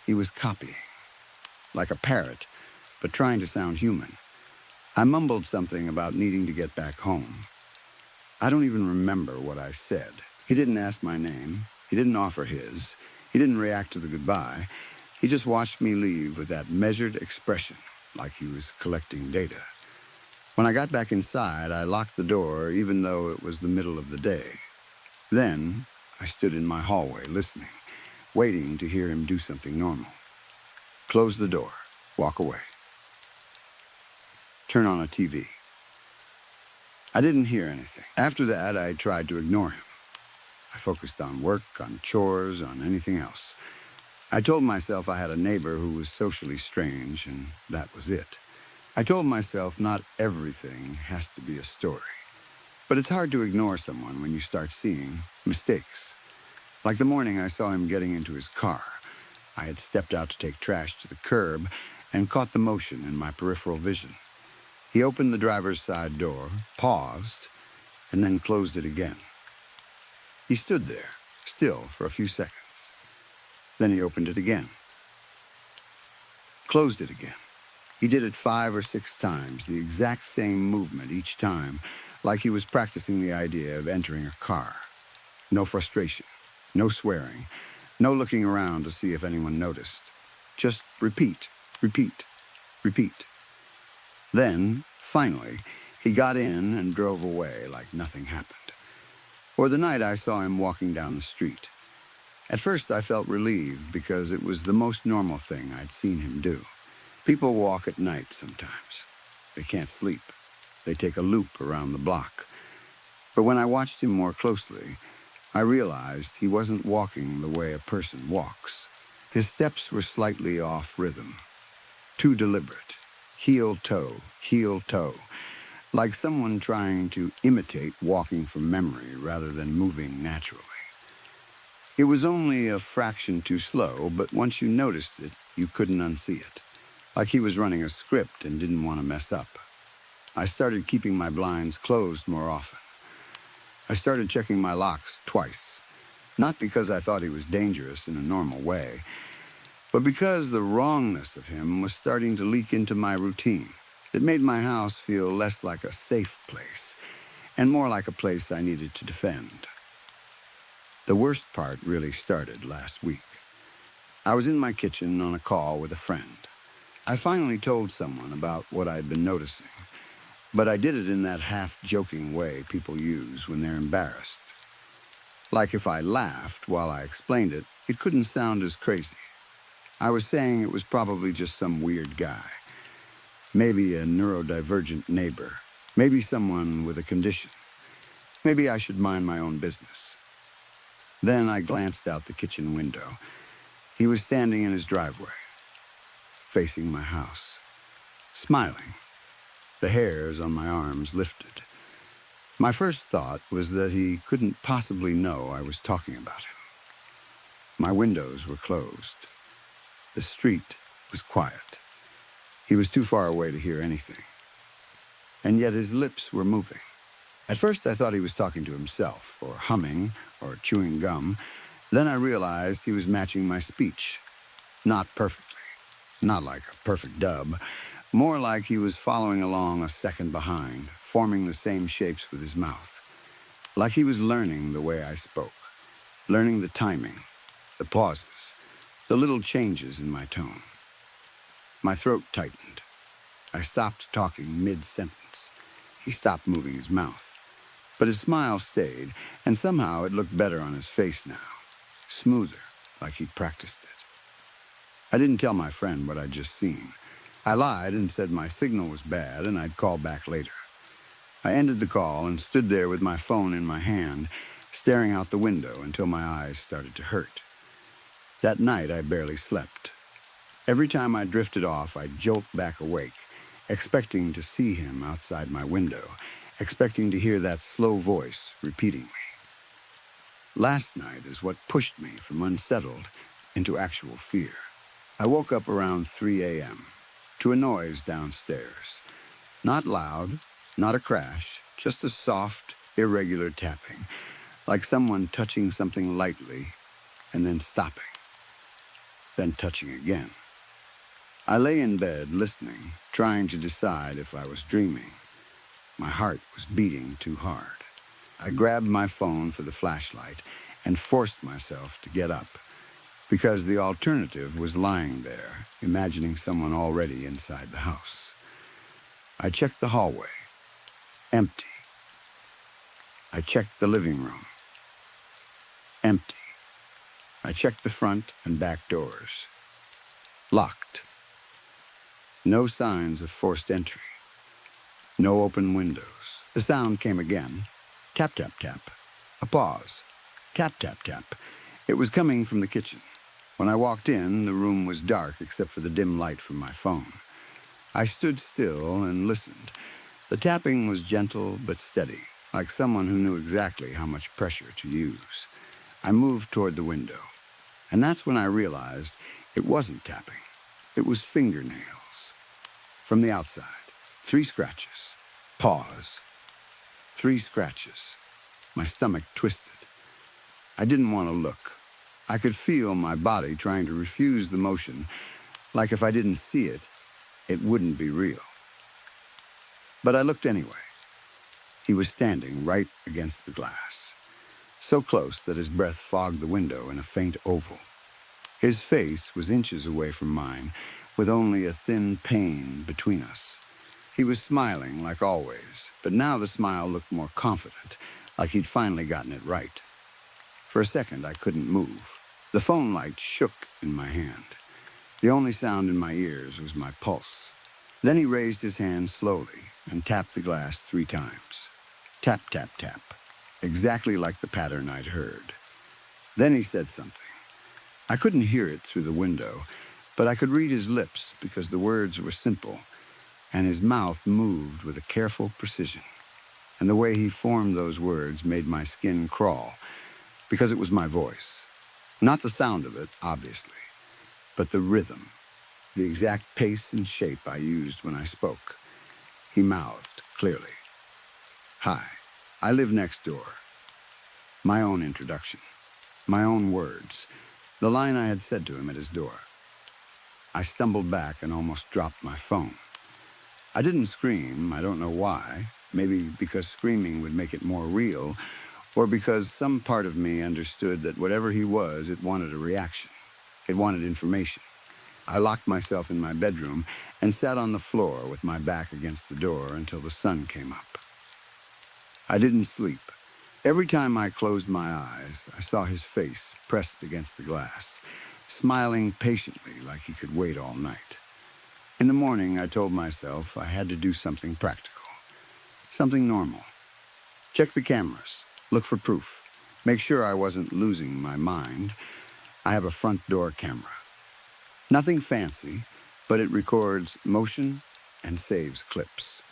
Speaker 1: He was copying. Like a parrot, but trying to sound human. I mumbled something about needing to get back home. I don't even remember what I said. He didn't ask my name. He didn't offer his. He didn't react to the goodbye. He just watched me leave with that measured expression, like he was collecting data. When I got back inside, I locked the door, even though it was the middle of the day. Then I stood in my hallway listening, waiting to hear him do something normal. Close the door, walk away. Turn on a TV. I didn't hear anything. After that, I tried to ignore him. I focused on work, on chores, on anything else. I told myself I had a neighbor who was socially strange, and that was it. I told myself not everything has to be a story. But it's hard to ignore someone when you start seeing mistakes. Like the morning I saw him getting into his car. I had stepped out to take trash to the curb and caught the motion in my peripheral vision. He opened the driver's side door, paused, and then closed it again. He stood there, still, for a few seconds. Then he opened it again. Closed it again. He did it 5 or 6 times, the exact same movement each time, like he was practicing the idea of entering a car. No frustration, no swearing, no looking around to see if anyone noticed. Just repeat, repeat, repeat. Then, finally, he got in and drove away like nothing happened. Or the night I saw him walking down the street. At first I felt relieved because it was the most normal thing I'd seen him do. People walk at night sometimes. They can't sleep. They take a loop around the block. But when I watched him more closely, I realized he wasn't walking the way a person walks. His steps were slightly off rhythm, too deliberate, heel-toe, like someone trying to imitate walking from memory rather than moving naturally. It was only a fraction too slow, but once you noticed it, you couldn't unsee it. Like he was running a script and didn't want to mess up. I started keeping my blinds closed more often. I started checking my locks twice, not because I thought he was dangerous in a normal way, but because the wrongness of him was starting to leak into my routine. It made my house feel less like a safe place and more like a place I needed to defend. The worst part really started last week. I was in my kitchen on a call with a friend. I finally told someone about what I'd been noticing, but I did it in that half-joking way people use when they're embarrassed. Like if I laughed while I explained it, it couldn't sound as crazy. I was saying it was probably just some weird guy. Maybe a neurodivergent neighbor. Maybe someone with a condition. Maybe I should mind my own business. Then I glanced out the kitchen window. He was standing in his driveway. facing my house, smiling. The hairs on my arms lifted. My first thought was that he couldn't possibly know I was talking about him. My windows were closed. The street was quiet. He was too far away to hear anything. And yet his lips were moving. At first I thought he was talking to himself, or humming, or chewing gum. Then I realized he was matching my speech. Not perfectly. Not like a perfect dub. More like he was following along a second behind, forming the same shapes with his mouth. Like he was learning the way I spoke. Learning the timing, the pauses, the little changes in my tone. My throat tightened. I stopped talking mid-sentence. He stopped moving his mouth. But his smile stayed, and somehow it looked better on his face now. Smoother, like he'd practiced it. I didn't tell my friend what I'd just seen. I lied and said my signal was bad and I'd call back later. I ended the call and stood there with my phone in my hand, staring out the window until my eyes started to hurt. That night I barely slept. Every time I drifted off, I'd jolt back awake, expecting to see him outside my window, expecting to hear that slow voice repeating me. Last night is what pushed me from unsettled into actual fear. I woke up around 3 a.m. to a noise downstairs. Not loud, not a crash, just a soft, irregular tapping, like someone touching something lightly and then stopping, then touching again. I lay in bed listening, trying to decide if I was dreaming. My heart was beating too hard. I grabbed my phone for the flashlight and forced myself to get up, because the alternative was lying there, imagining someone already inside the house. I checked the hallway. Empty. I checked the living room. Empty. I checked the front and back doors. Locked. No signs of forced entry. No open windows. The sound came again. Tap, tap, tap. A pause. Tap, tap, tap. It was coming from the kitchen. When I walked in, the room was dark except for the dim light from my phone. I stood still and listened. The tapping was gentle but steady, like someone who knew exactly how much pressure to use. I moved toward the window, and that's when I realized it wasn't tapping. It was fingernails. From the outside, 3 scratches. Pause. 3 scratches. My stomach twisted. I didn't want to look. I could feel my body trying to refuse the motion, like if I didn't see it, it wouldn't be real. But I looked anyway. He was standing right against the glass, so close that his breath fogged the window in a faint oval. His face was inches away from mine, with only a thin pane between us. He was smiling like always, but now the smile looked more confident, like he'd finally gotten it right. For a second, I couldn't move. The phone light shook in my hand. The only sound in my ears was my pulse. Then he raised his hand slowly and tapped the glass 3 times. Tap, tap, tap, exactly like the pattern I'd heard. Then he said something. I couldn't hear it through the window, but I could read his lips because the words were simple, and his mouth moved with a careful precision. And the way he formed those words made my skin crawl, because it was my voice. Not the sound of it, obviously, but the rhythm, the exact pace and shape I used when I spoke. He mouthed clearly. Hi, I live next door. My own introduction, my own words, the line I had said to him at his door. I stumbled back and almost dropped my phone. I didn't scream, I don't know why, maybe because screaming would make it more real, or because some part of me understood that whatever he was, it wanted a reaction. It wanted information. I locked myself in my bedroom and sat on the floor with my back against the door until the sun came up. I didn't sleep. Every time I closed my eyes, I saw his face pressed against the glass, smiling patiently like he could wait all night. In the morning, I told myself I had to do something practical, something normal. Check the cameras, look for proof, make sure I wasn't losing my mind. I have a front door camera. Nothing fancy, but it records motion and saves clips.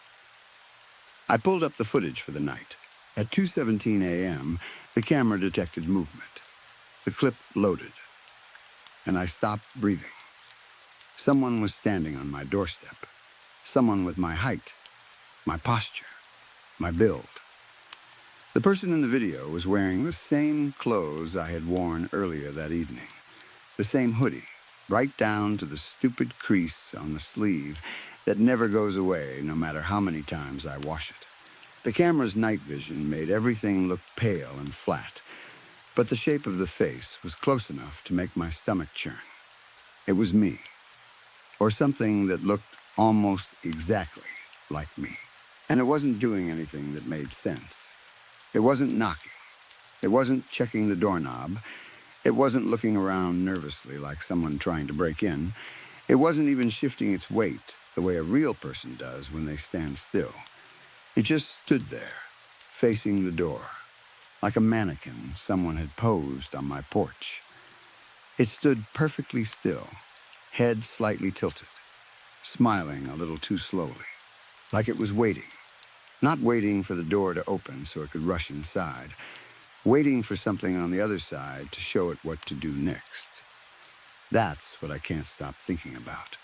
Speaker 1: I pulled up the footage for the night. At 2:17 a.m., the camera detected movement. The clip loaded, and I stopped breathing. Someone was standing on my doorstep. Someone with my height, my posture, my build. The person in the video was wearing the same clothes I had worn earlier that evening. The same hoodie, right down to the stupid crease on the sleeve that never goes away no matter how many times I wash it. The camera's night vision made everything look pale and flat, but the shape of the face was close enough to make my stomach churn. It was me, or something that looked almost exactly like me. And it wasn't doing anything that made sense. It wasn't knocking. It wasn't checking the doorknob. It wasn't looking around nervously like someone trying to break in. It wasn't even shifting its weight the way a real person does when they stand still. It just stood there, facing the door, like a mannequin someone had posed on my porch. It stood perfectly still, head slightly tilted, smiling a little too slowly, like it was waiting. Not waiting for the door to open so it could rush inside, waiting for something on the other side to show it what to do next. That's what I can't stop thinking about.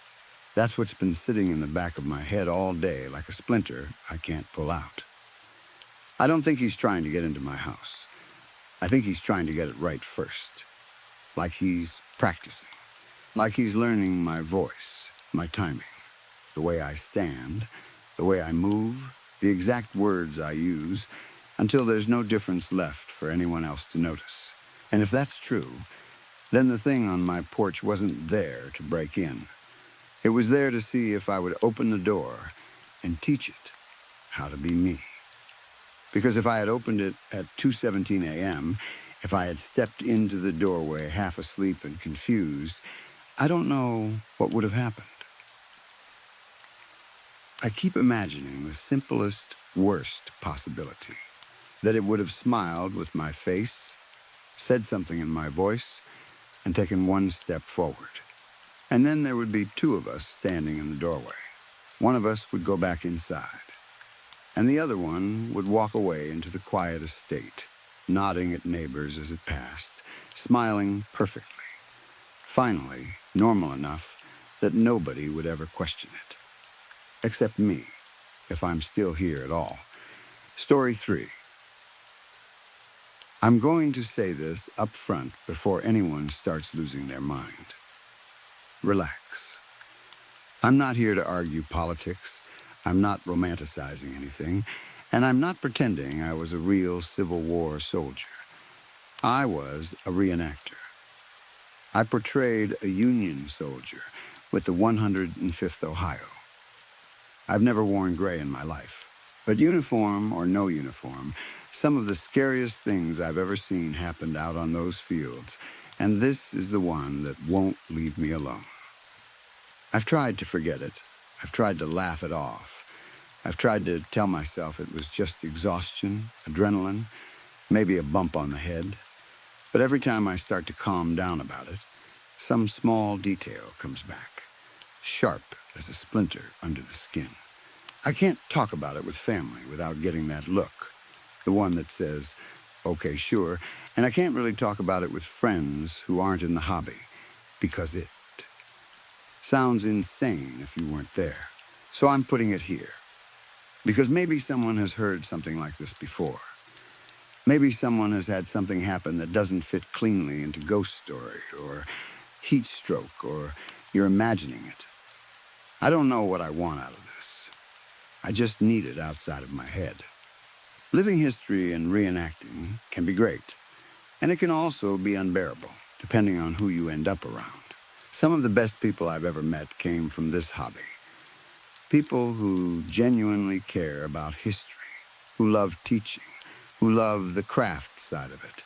Speaker 1: That's what's been sitting in the back of my head all day like a splinter I can't pull out. I don't think he's trying to get into my house. I think he's trying to get it right first. Like he's practicing. Like he's learning my voice, my timing, the way I stand, the way I move, the exact words I use, until there's no difference left for anyone else to notice. And if that's true, then the thing on my porch wasn't there to break in. It was there to see if I would open the door and teach it how to be me. Because if I had opened it at 2:17 a.m., if I had stepped into the doorway half asleep and confused, I don't know what would have happened. I keep imagining the simplest, worst possibility. That it would have smiled with my face, said something in my voice, and taken one step forward. And then there would be two of us standing in the doorway. One of us would go back inside, and the other one would walk away into the quiet estate, nodding at neighbors as it passed, smiling perfectly. Finally, normal enough that nobody would ever question it. Except me, if I'm still here at all. Story 3. I'm going to say this up front before anyone starts losing their mind. Relax. I'm not here to argue politics. I'm not romanticizing anything. And I'm not pretending I was a real Civil War soldier. I was a reenactor. I portrayed a Union soldier with the 105th Ohio. I've never worn gray in my life. But uniform or no uniform, some of the scariest things I've ever seen happened out on those fields, and this is the one that won't leave me alone. I've tried to forget it. I've tried to laugh it off. I've tried to tell myself it was just exhaustion, adrenaline, maybe a bump on the head. But every time I start to calm down about it, some small detail comes back, sharp as a splinter under the skin. I can't talk about it with family without getting that look, the one that says, okay, sure, and I can't really talk about it with friends who aren't in the hobby, because it sounds insane if you weren't there. So I'm putting it here, because maybe someone has heard something like this before. Maybe someone has had something happen that doesn't fit cleanly into ghost story or heat stroke, or you're imagining it. I don't know what I want out of this. I just need it outside of my head. Living history and reenacting can be great, and it can also be unbearable, depending on who you end up around. Some of the best people I've ever met came from this hobby. People who genuinely care about history, who love teaching, who love the craft side of it,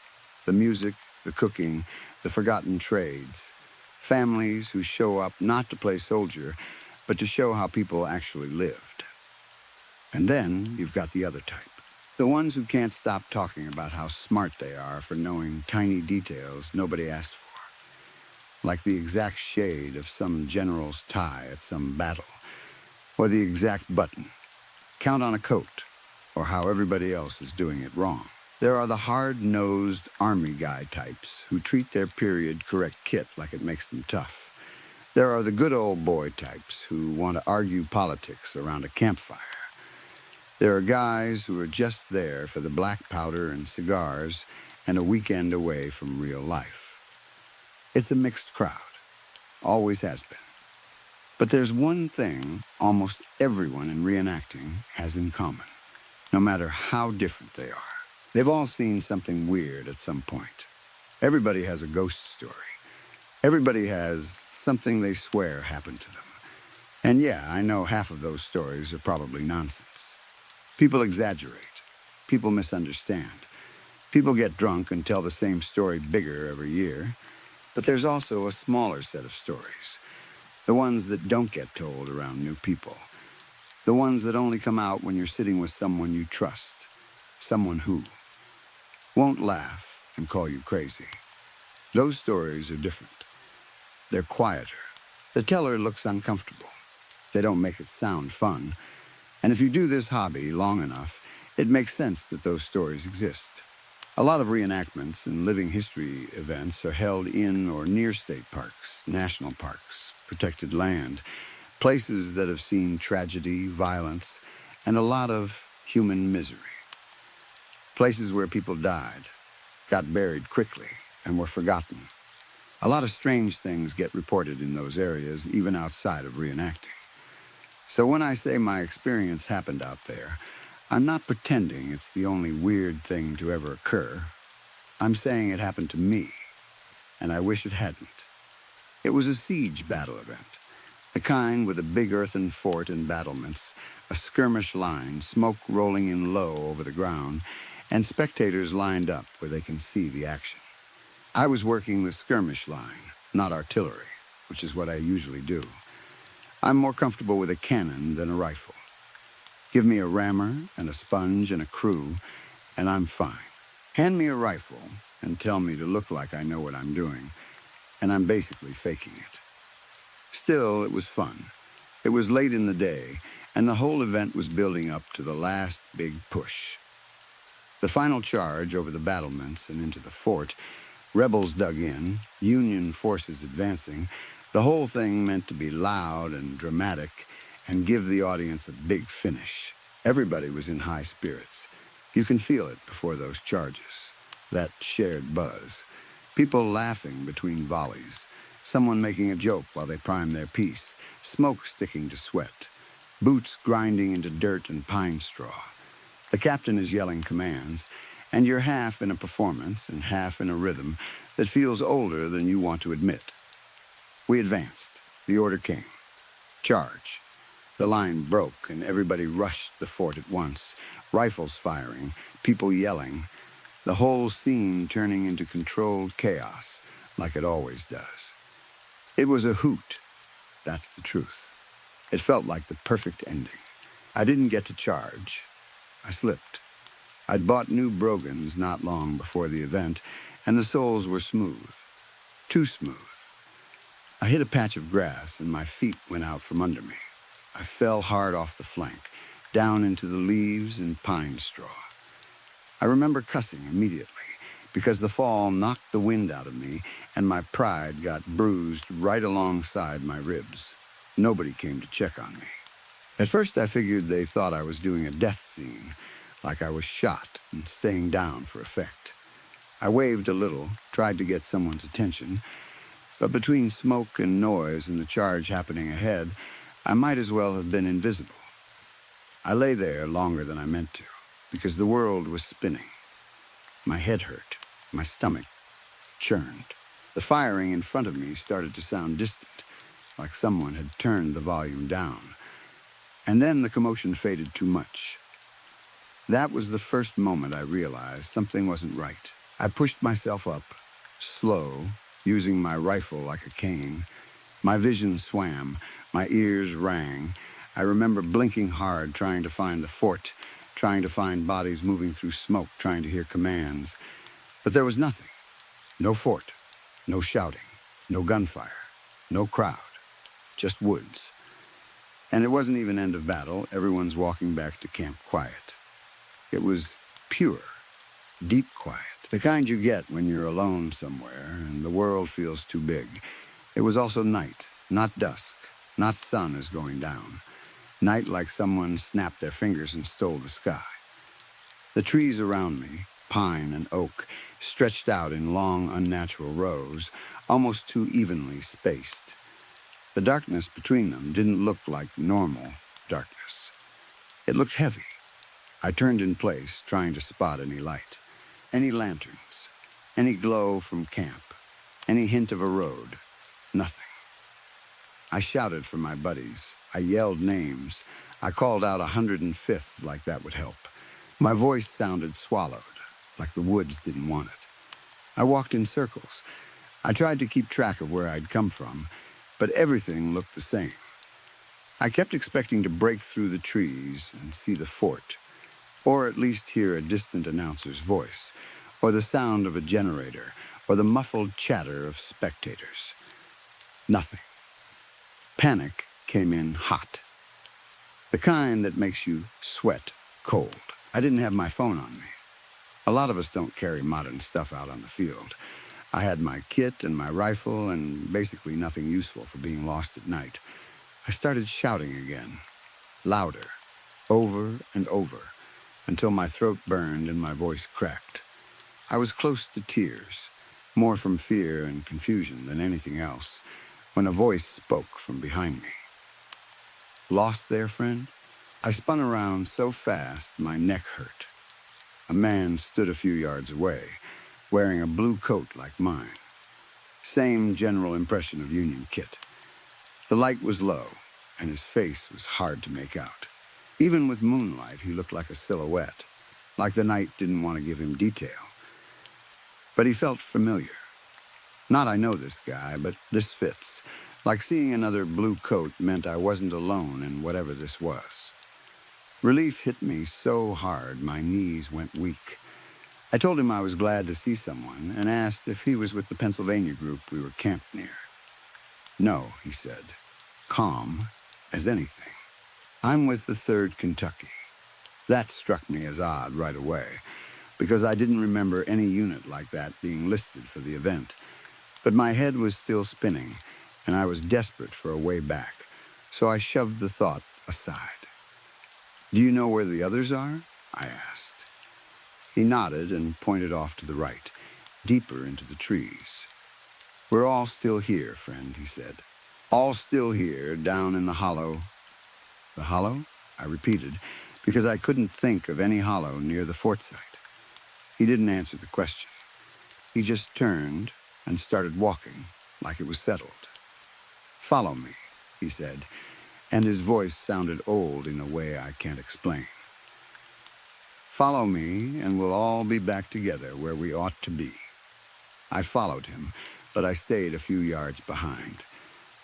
Speaker 1: the music, the cooking, the forgotten trades. Families who show up not to play soldier, but to show how people actually lived. And then you've got the other type. The ones who can't stop talking about how smart they are for knowing tiny details nobody asked for. like the exact shade of some general's tie at some battle, or the exact button. Count on a coat, or how everybody else is doing it wrong. There are the hard-nosed army guy types who treat their period-correct kit like it makes them tough. There are the good old boy types who want to argue politics around a campfire. There are guys who are just there for the black powder and cigars and a weekend away from real life. It's a mixed crowd, always has been. But there's one thing almost everyone in reenacting has in common, no matter how different they are. They've all seen something weird at some point. Everybody has a ghost story. Everybody has something they swear happened to them. And yeah, I know half of those stories are probably nonsense. People exaggerate. People misunderstand. People get drunk and tell the same story bigger every year. But there's also a smaller set of stories. The ones that don't get told around new people. The ones that only come out when you're sitting with someone you trust. Someone who won't laugh and call you crazy. Those stories are different. They're quieter. The teller looks uncomfortable. They don't make it sound fun. And if you do this hobby long enough, it makes sense that those stories exist. A lot of reenactments and living history events are held in or near state parks, national parks, protected land, places that have seen tragedy, violence, and a lot of human misery. Places where people died, got buried quickly, and were forgotten. A lot of strange things get reported in those areas, even outside of reenacting. So when I say my experience happened out there, I'm not pretending it's the only weird thing to ever occur. I'm saying it happened to me, and I wish it hadn't. It was a siege battle event, the kind with a big earthen fort and battlements, a skirmish line, smoke rolling in low over the ground, and spectators lined up where they can see the action. I was working the skirmish line, not artillery, which is what I usually do. I'm more comfortable with a cannon than a rifle. Give me a rammer and a sponge and a crew, and I'm fine. Hand me a rifle and tell me to look like I know what I'm doing, and I'm basically faking it. Still, it was fun. It was late in the day, and the whole event was building up to the last big push. The final charge over the battlements and into the fort, rebels dug in, Union forces advancing, the whole thing meant to be loud and dramatic and give the audience a big finish. Everybody was in high spirits. You can feel it before those charges, that shared buzz. People laughing between volleys, someone making a joke while they prime their piece, smoke sticking to sweat, boots grinding into dirt and pine straw. The captain is yelling commands, and you're half in a performance and half in a rhythm that feels older than you want to admit. We advanced. The order came. Charge. The line broke, and everybody rushed the fort at once, rifles firing, people yelling, the whole scene turning into controlled chaos, like it always does. It was a hoot. That's the truth. It felt like the perfect ending. I didn't get to charge. I slipped. I'd bought new brogans not long before the event, and the soles were smooth. Too smooth. I hit a patch of grass, and my feet went out from under me. I fell hard off the flank, down into the leaves and pine straw. I remember cussing immediately, because the fall knocked the wind out of me, and my pride got bruised right alongside my ribs. Nobody came to check on me. At first I figured they thought I was doing a death scene, like I was shot and staying down for effect. I waved a little, tried to get someone's attention, but between smoke and noise and the charge happening ahead, I might as well have been invisible. I lay there longer than I meant to, because the world was spinning. My head hurt, my stomach churned. The firing in front of me started to sound distant, like someone had turned the volume down. And then the commotion faded too much. That was the first moment I realized something wasn't right. I pushed myself up, slow, using my rifle like a cane. My vision swam, my ears rang. I remember blinking hard, trying to find the fort, trying to find bodies moving through smoke, trying to hear commands. But there was nothing. No fort, no shouting. No gunfire, no crowd, just woods. And it wasn't even end of battle. Everyone's walking back to camp quiet. It was pure, deep quiet, the kind you get when you're alone somewhere and the world feels too big. It was also night, not dusk, not sun is going down. Night like someone snapped their fingers and stole the sky. The trees around me, pine and oak, stretched out in long, unnatural rows, almost too evenly spaced. The darkness between them didn't look like normal darkness. It looked heavy. I turned in place, trying to spot any light, any lanterns, any glow from camp, any hint of a road. Nothing. I shouted for my buddies. I yelled names. I called out 105th like that would help. My voice sounded swallowed, like the woods didn't want it. I walked in circles. I tried to keep track of where I'd come from, but everything looked the same. I kept expecting to break through the trees and see the fort, or at least hear a distant announcer's voice, or the sound of a generator, or the muffled chatter of spectators. Nothing. Panic came in hot. The kind that makes you sweat cold. I didn't have my phone on me. A lot of us don't carry modern stuff out on the field. I had my kit and my rifle and basically nothing useful for being lost at night. I started shouting again, louder, over and over, until my throat burned and my voice cracked. I was close to tears, more from fear and confusion than anything else, when a voice spoke from behind me. Lost there, friend? I spun around so fast my neck hurt. A man stood a few yards away, wearing a blue coat like mine. Same general impression of Union kit. The light was low, and his face was hard to make out. Even with moonlight, he looked like a silhouette, like the night didn't want to give him detail. But he felt familiar. Not I know this guy, but this fits. Like seeing another blue coat meant I wasn't alone in whatever this was. Relief hit me so hard my knees went weak. I told him I was glad to see someone and asked if he was with the Pennsylvania group we were camped near. No, he said, calm as anything. I'm with the 3rd Kentucky. That struck me as odd right away, because I didn't remember any unit like that being listed for the event. But my head was still spinning, and I was desperate for a way back, so I shoved the thought aside. Do you know where the others are? I asked. He nodded and pointed off to the right, deeper into the trees. We're all still here, friend, he said. All still here, down in the hollow. The hollow? I repeated, because I couldn't think of any hollow near the fort site. He didn't answer the question. He just turned and started walking like it was settled. Follow me, he said, and his voice sounded old in a way I can't explain. Follow me, and we'll all be back together where we ought to be. I followed him, but I stayed a few yards behind.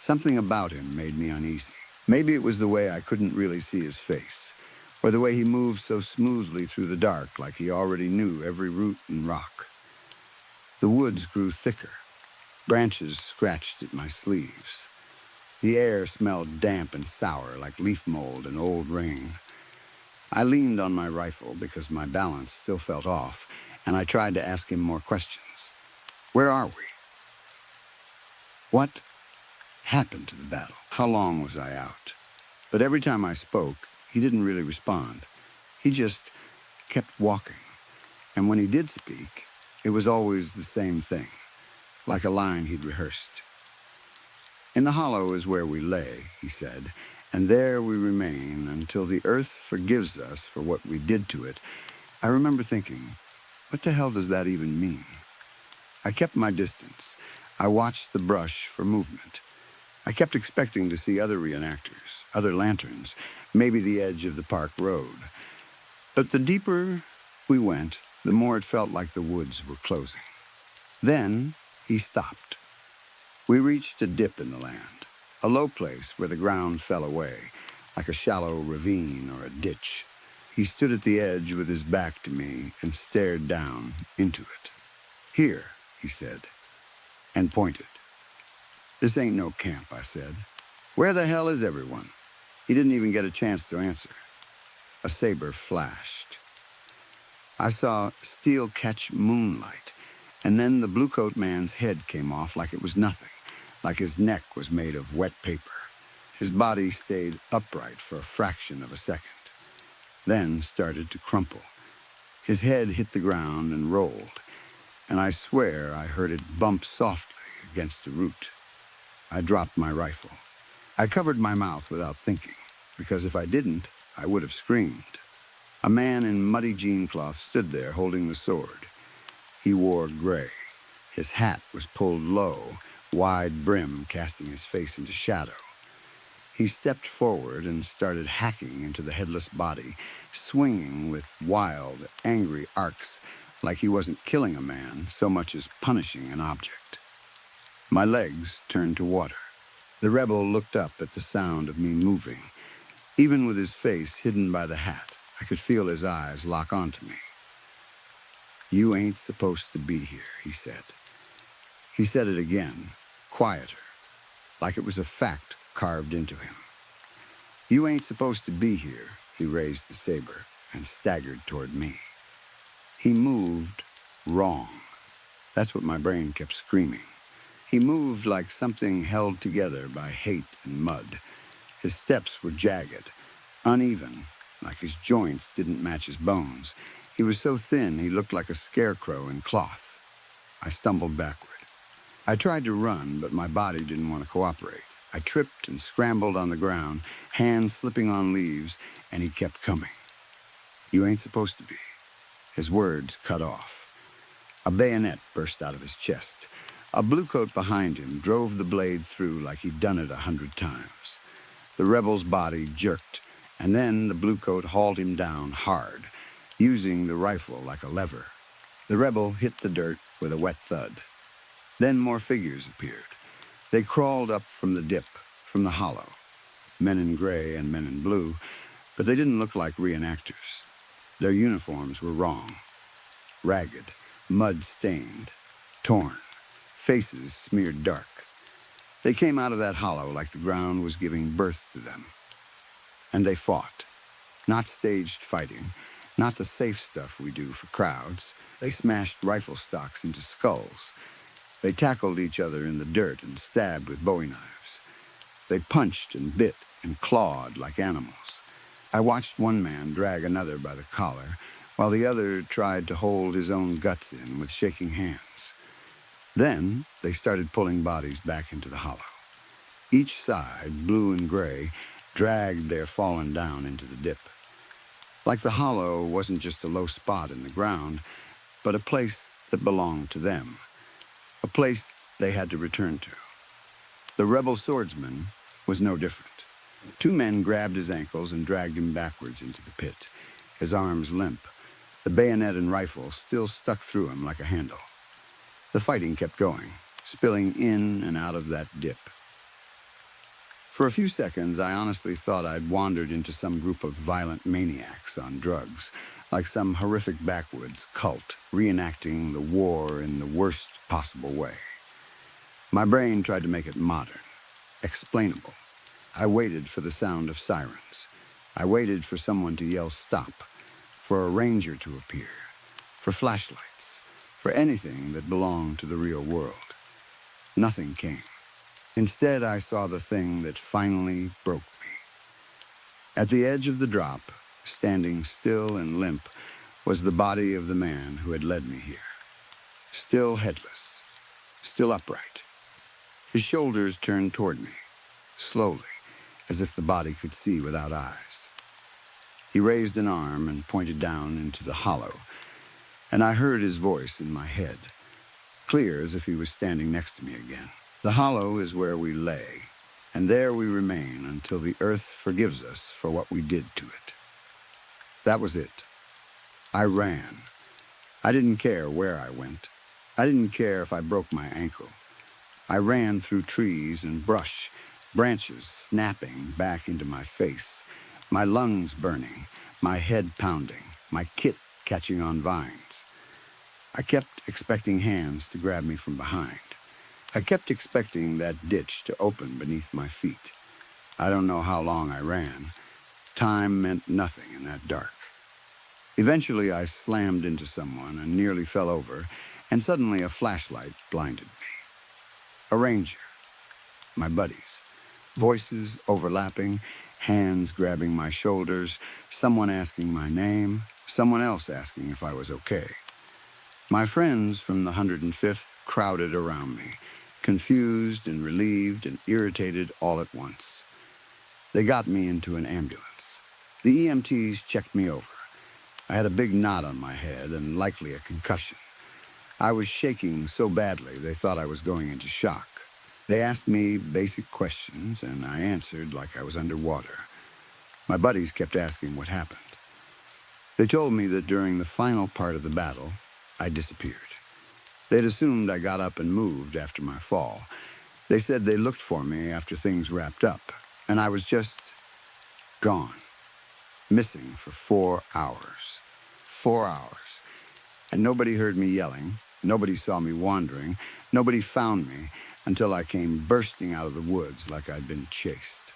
Speaker 1: Something about him made me uneasy. Maybe it was the way I couldn't really see his face, or the way he moved so smoothly through the dark like he already knew every root and rock. The woods grew thicker. Branches scratched at my sleeves. The air smelled damp and sour like leaf mold and old rain. I leaned on my rifle because my balance still felt off, and I tried to ask him more questions. Where are we? What happened to the battle? How long was I out? But every time I spoke, he didn't really respond. He just kept walking. And when he did speak, it was always the same thing, like a line he'd rehearsed. In the hollow is where we lay, he said, and there we remain until the earth forgives us for what we did to it. I remember thinking, what the hell does that even mean? I kept my distance. I watched the brush for movement. I kept expecting to see other reenactors, other lanterns, maybe the edge of the park road. But the deeper we went, the more it felt like the woods were closing. Then he stopped. We reached a dip in the land, a low place where the ground fell away, like a shallow ravine or a ditch. He stood at the edge with his back to me and stared down into it. Here, he said, and pointed. "This ain't no camp," I said. "Where the hell is everyone?" He didn't even get a chance to answer. A saber flashed. I saw steel catch moonlight, and then the blue-coat man's head came off like it was nothing, like his neck was made of wet paper. His body stayed upright for a fraction of a second, then started to crumple. His head hit the ground and rolled, and I swear I heard it bump softly against the root. I dropped my rifle. I covered my mouth without thinking, because if I didn't, I would have screamed. A man in muddy jean cloth stood there holding the sword. He wore gray. His hat was pulled low, wide brim casting his face into shadow. He stepped forward and started hacking into the headless body, swinging with wild, angry arcs, like he wasn't killing a man so much as punishing an object. My legs turned to water. The rebel looked up at the sound of me moving. Even with his face hidden by the hat, I could feel his eyes lock onto me. "You ain't supposed to be here," he said. He said it again, quieter, like it was a fact carved into him. "You ain't supposed to be here." He raised the saber and staggered toward me. He moved wrong. That's what my brain kept screaming. He moved like something held together by hate and mud. His steps were jagged, uneven, like his joints didn't match his bones. He was so thin he looked like a scarecrow in cloth. I stumbled backward. I tried to run, but my body didn't want to cooperate. I tripped and scrambled on the ground, hands slipping on leaves, and he kept coming. "You ain't supposed to be." His words cut off. A bayonet burst out of his chest. A bluecoat behind him drove the blade through like he'd done it 100 times. The rebel's body jerked, and then the bluecoat hauled him down hard, using the rifle like a lever. The rebel hit the dirt with a wet thud. Then more figures appeared. They crawled up from the dip, from the hollow. Men in gray and men in blue, but they didn't look like reenactors. Their uniforms were wrong. Ragged, mud-stained, torn, faces smeared dark. They came out of that hollow like the ground was giving birth to them. And they fought. Not staged fighting, not the safe stuff we do for crowds. They smashed rifle stocks into skulls. They tackled each other in the dirt and stabbed with bowie knives. They punched and bit and clawed like animals. I watched one man drag another by the collar, while the other tried to hold his own guts in with shaking hands. Then they started pulling bodies back into the hollow. Each side, blue and gray, dragged their fallen down into the dip. Like the hollow wasn't just a low spot in the ground, but a place that belonged to them. A place they had to return to. The rebel swordsman was no different. 2 men grabbed his ankles and dragged him backwards into the pit, his arms limp. The bayonet and rifle still stuck through him like a handle. The fighting kept going, spilling in and out of that dip. For a few seconds, I honestly thought I'd wandered into some group of violent maniacs on drugs, like some horrific backwoods cult, reenacting the war in the worst possible way. My brain tried to make it modern, explainable. I waited for the sound of sirens. I waited for someone to yell stop, for a ranger to appear, for flashlights, for anything that belonged to the real world. Nothing came. Instead, I saw the thing that finally broke me. At the edge of the drop, standing still and limp, was the body of the man who had led me here. Still headless, still upright. His shoulders turned toward me, slowly, as if the body could see without eyes. He raised an arm and pointed down into the hollow, and I heard his voice in my head, clear as if he was standing next to me again. "The hollow is where we lay, and there we remain until the earth forgives us for what we did to it." That was it. I ran. I didn't care where I went. I didn't care if I broke my ankle. I ran through trees and brush, branches snapping back into my face, my lungs burning, my head pounding, my kit catching on vines. I kept expecting hands to grab me from behind. I kept expecting that ditch to open beneath my feet. I don't know how long I ran. Time meant nothing in that dark. Eventually, I slammed into someone and nearly fell over, and suddenly a flashlight blinded me. A ranger, my buddies. Voices overlapping, hands grabbing my shoulders, someone asking my name, someone else asking if I was okay. My friends from the 105th crowded around me, confused and relieved and irritated all at once. They got me into an ambulance. The EMTs checked me over. I had a big knot on my head and likely a concussion. I was shaking so badly they thought I was going into shock. They asked me basic questions, and I answered like I was underwater. My buddies kept asking what happened. They told me that during the final part of the battle, I disappeared. They'd assumed I got up and moved after my fall. They said they looked for me after things wrapped up, and I was just gone, missing for 4 hours. 4 hours. And nobody heard me yelling, nobody saw me wandering, nobody found me until I came bursting out of the woods like I'd been chased.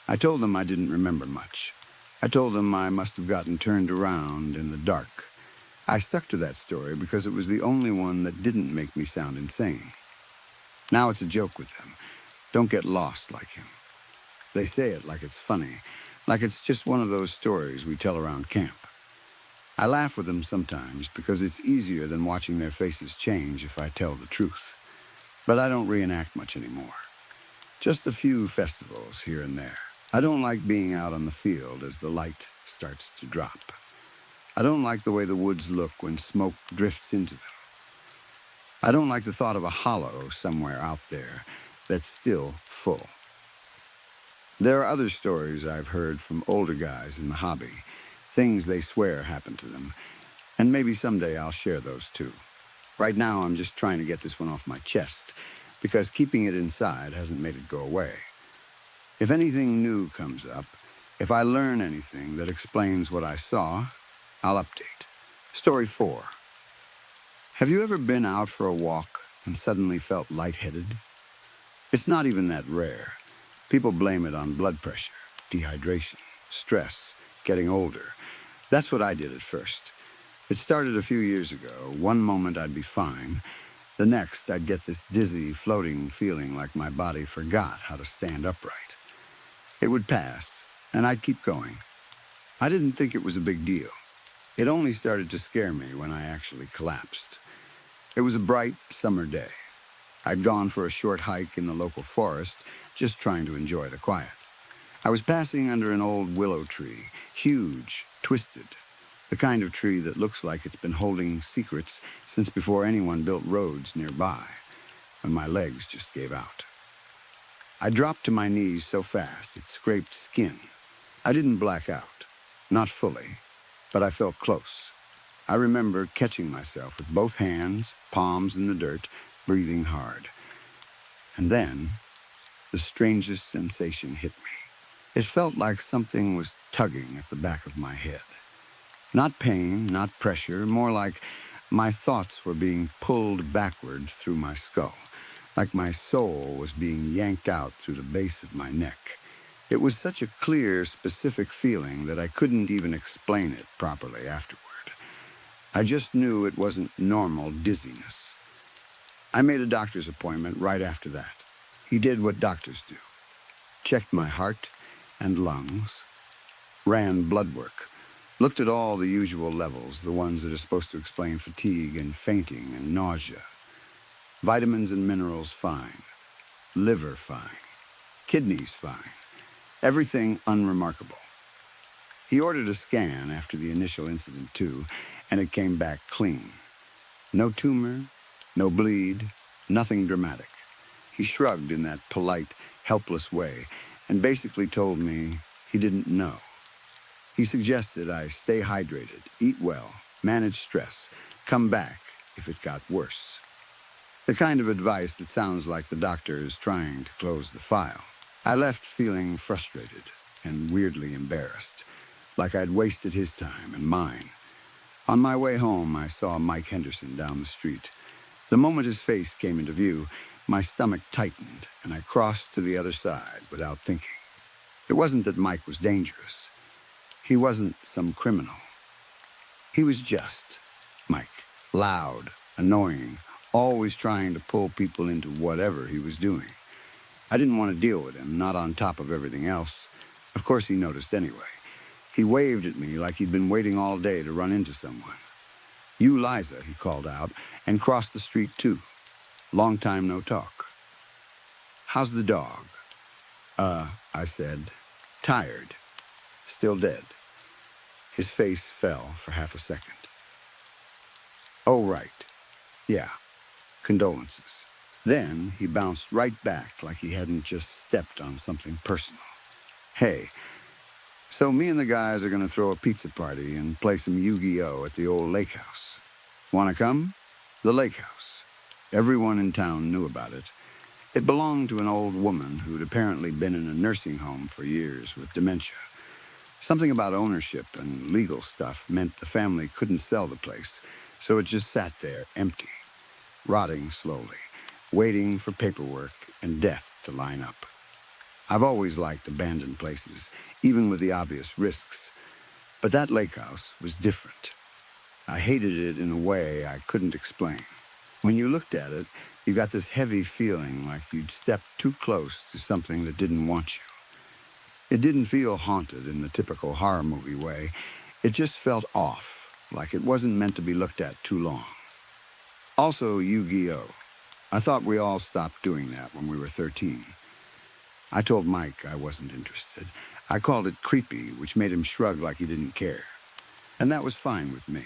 Speaker 1: I told them I didn't remember much. I told them I must have gotten turned around in the dark. I stuck to that story because it was the only one that didn't make me sound insane. Now it's a joke with them. Don't get lost like him. They say it like it's funny, like it's just one of those stories we tell around camp. I laugh with them sometimes because it's easier than watching their faces change if I tell the truth. But I don't reenact much anymore. Just a few festivals here and there. I don't like being out on the field as the light starts to drop. I don't like the way the woods look when smoke drifts into them. I don't like the thought of a hollow somewhere out there that's still full. There are other stories I've heard from older guys in the hobby, things they swear happened to them, and maybe someday I'll share those too. Right now I'm just trying to get this one off my chest, because keeping it inside hasn't made it go away. If anything new comes up, if I learn anything that explains what I saw, I'll update. Story 4. Have you ever been out for a walk and suddenly felt lightheaded? It's not even that rare. People blame it on blood pressure, dehydration, stress, getting older. That's what I did at first. It started a few years ago. One moment I'd be fine. The next I'd get this dizzy, floating feeling like my body forgot how to stand upright. It would pass, and I'd keep going. I didn't think it was a big deal. It only started to scare me when I actually collapsed. It was a bright summer day. I'd gone for a short hike in the local forest, just trying to enjoy the quiet. I was passing under an old willow tree, huge, twisted, the kind of tree that looks like it's been holding secrets since before anyone built roads nearby, when my legs just gave out. I dropped to my knees so fast it scraped skin. I didn't black out, not fully, but I felt close. I remember catching myself with both hands, palms in the dirt, breathing hard. And then, the strangest sensation hit me. It felt like something was tugging at the back of my head. Not pain, not pressure, more like my thoughts were being pulled backward through my skull, like my soul was being yanked out through the base of my neck. It was such a clear, specific feeling that I couldn't even explain it properly afterward. I just knew it wasn't normal dizziness. I made a doctor's appointment right after that. He did what doctors do. Checked my heart and lungs, ran blood work, looked at all the usual levels, the ones that are supposed to explain fatigue and fainting and nausea. Vitamins and minerals fine, liver fine, kidneys fine, everything unremarkable. He ordered a scan after the initial incident too, and it came back clean. No tumor, no bleed, nothing dramatic. He shrugged in that polite, helpless way and basically told me he didn't know. He suggested I stay hydrated, eat well, manage stress, come back if it got worse. The kind of advice that sounds like the doctor is trying to close the file. I left feeling frustrated and weirdly embarrassed, like I'd wasted his time and mine. On my way home, I saw Mike Henderson down the street. The moment his face came into view, My stomach tightened, and I crossed to the other side without thinking. It wasn't that Mike was dangerous. He wasn't some criminal. He was just Mike. Loud, annoying, always trying to pull people into whatever he was doing. I didn't want to deal with him, not on top of everything else. Of course he noticed anyway. He waved at me like he'd been waiting all day to run into someone. "You, Liza," he called out, and crossed the street too. Long time no talk. "How's the dog?" I said. "Tired. Still dead." His face fell for half a second. "Oh, right. Yeah. Condolences." Then he bounced right back like he hadn't just stepped on something personal. "Hey, so me and the guys are going to throw a pizza party and play some Yu-Gi-Oh at the old lake house. Want to come?" The lake house. Everyone in town knew about it. It belonged to an old woman who'd apparently been in a nursing home for years with dementia. Something about ownership and legal stuff meant the family couldn't sell the place, so it just sat there empty, rotting slowly, waiting for paperwork and death to line up. I've always liked abandoned places, even with the obvious risks, but that lake house was different. I hated it in a way I couldn't explain. When you looked at it, you got this heavy feeling like you'd stepped too close to something that didn't want you. It didn't feel haunted in the typical horror movie way. It just felt off, like it wasn't meant to be looked at too long. Also, Yu-Gi-Oh! I thought we all stopped doing that when we were 13. I told Mike I wasn't interested. I called it creepy, which made him shrug like he didn't care. And that was fine with me.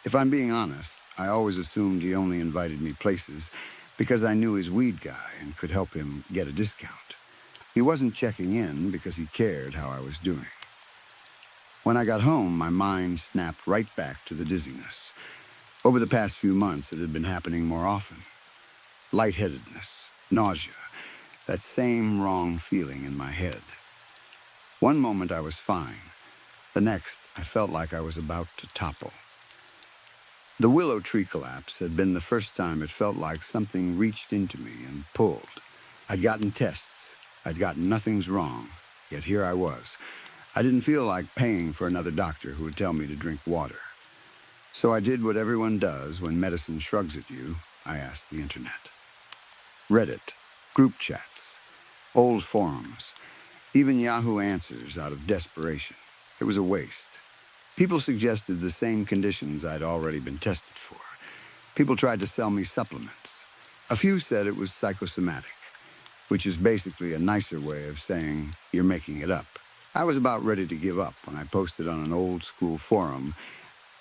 Speaker 1: If I'm being honest, I always assumed he only invited me places because I knew his weed guy and could help him get a discount. He wasn't checking in because he cared how I was doing. When I got home, my mind snapped right back to the dizziness. Over the past few months, it had been happening more often. Lightheadedness, nausea, that same wrong feeling in my head. One moment I was fine. The next, I felt like I was about to topple. The willow tree collapse had been the first time it felt like something reached into me and pulled. I'd gotten tests. I'd gotten nothing's wrong. Yet here I was. I didn't feel like paying for another doctor who would tell me to drink water. So I did what everyone does when medicine shrugs at you. I asked the internet. Reddit, group chats, old forums, even Yahoo Answers out of desperation. It was a waste. People suggested the same conditions I'd already been tested for. People tried to sell me supplements. A few said it was psychosomatic, which is basically a nicer way of saying you're making it up. I was about ready to give up when I posted on an old-school forum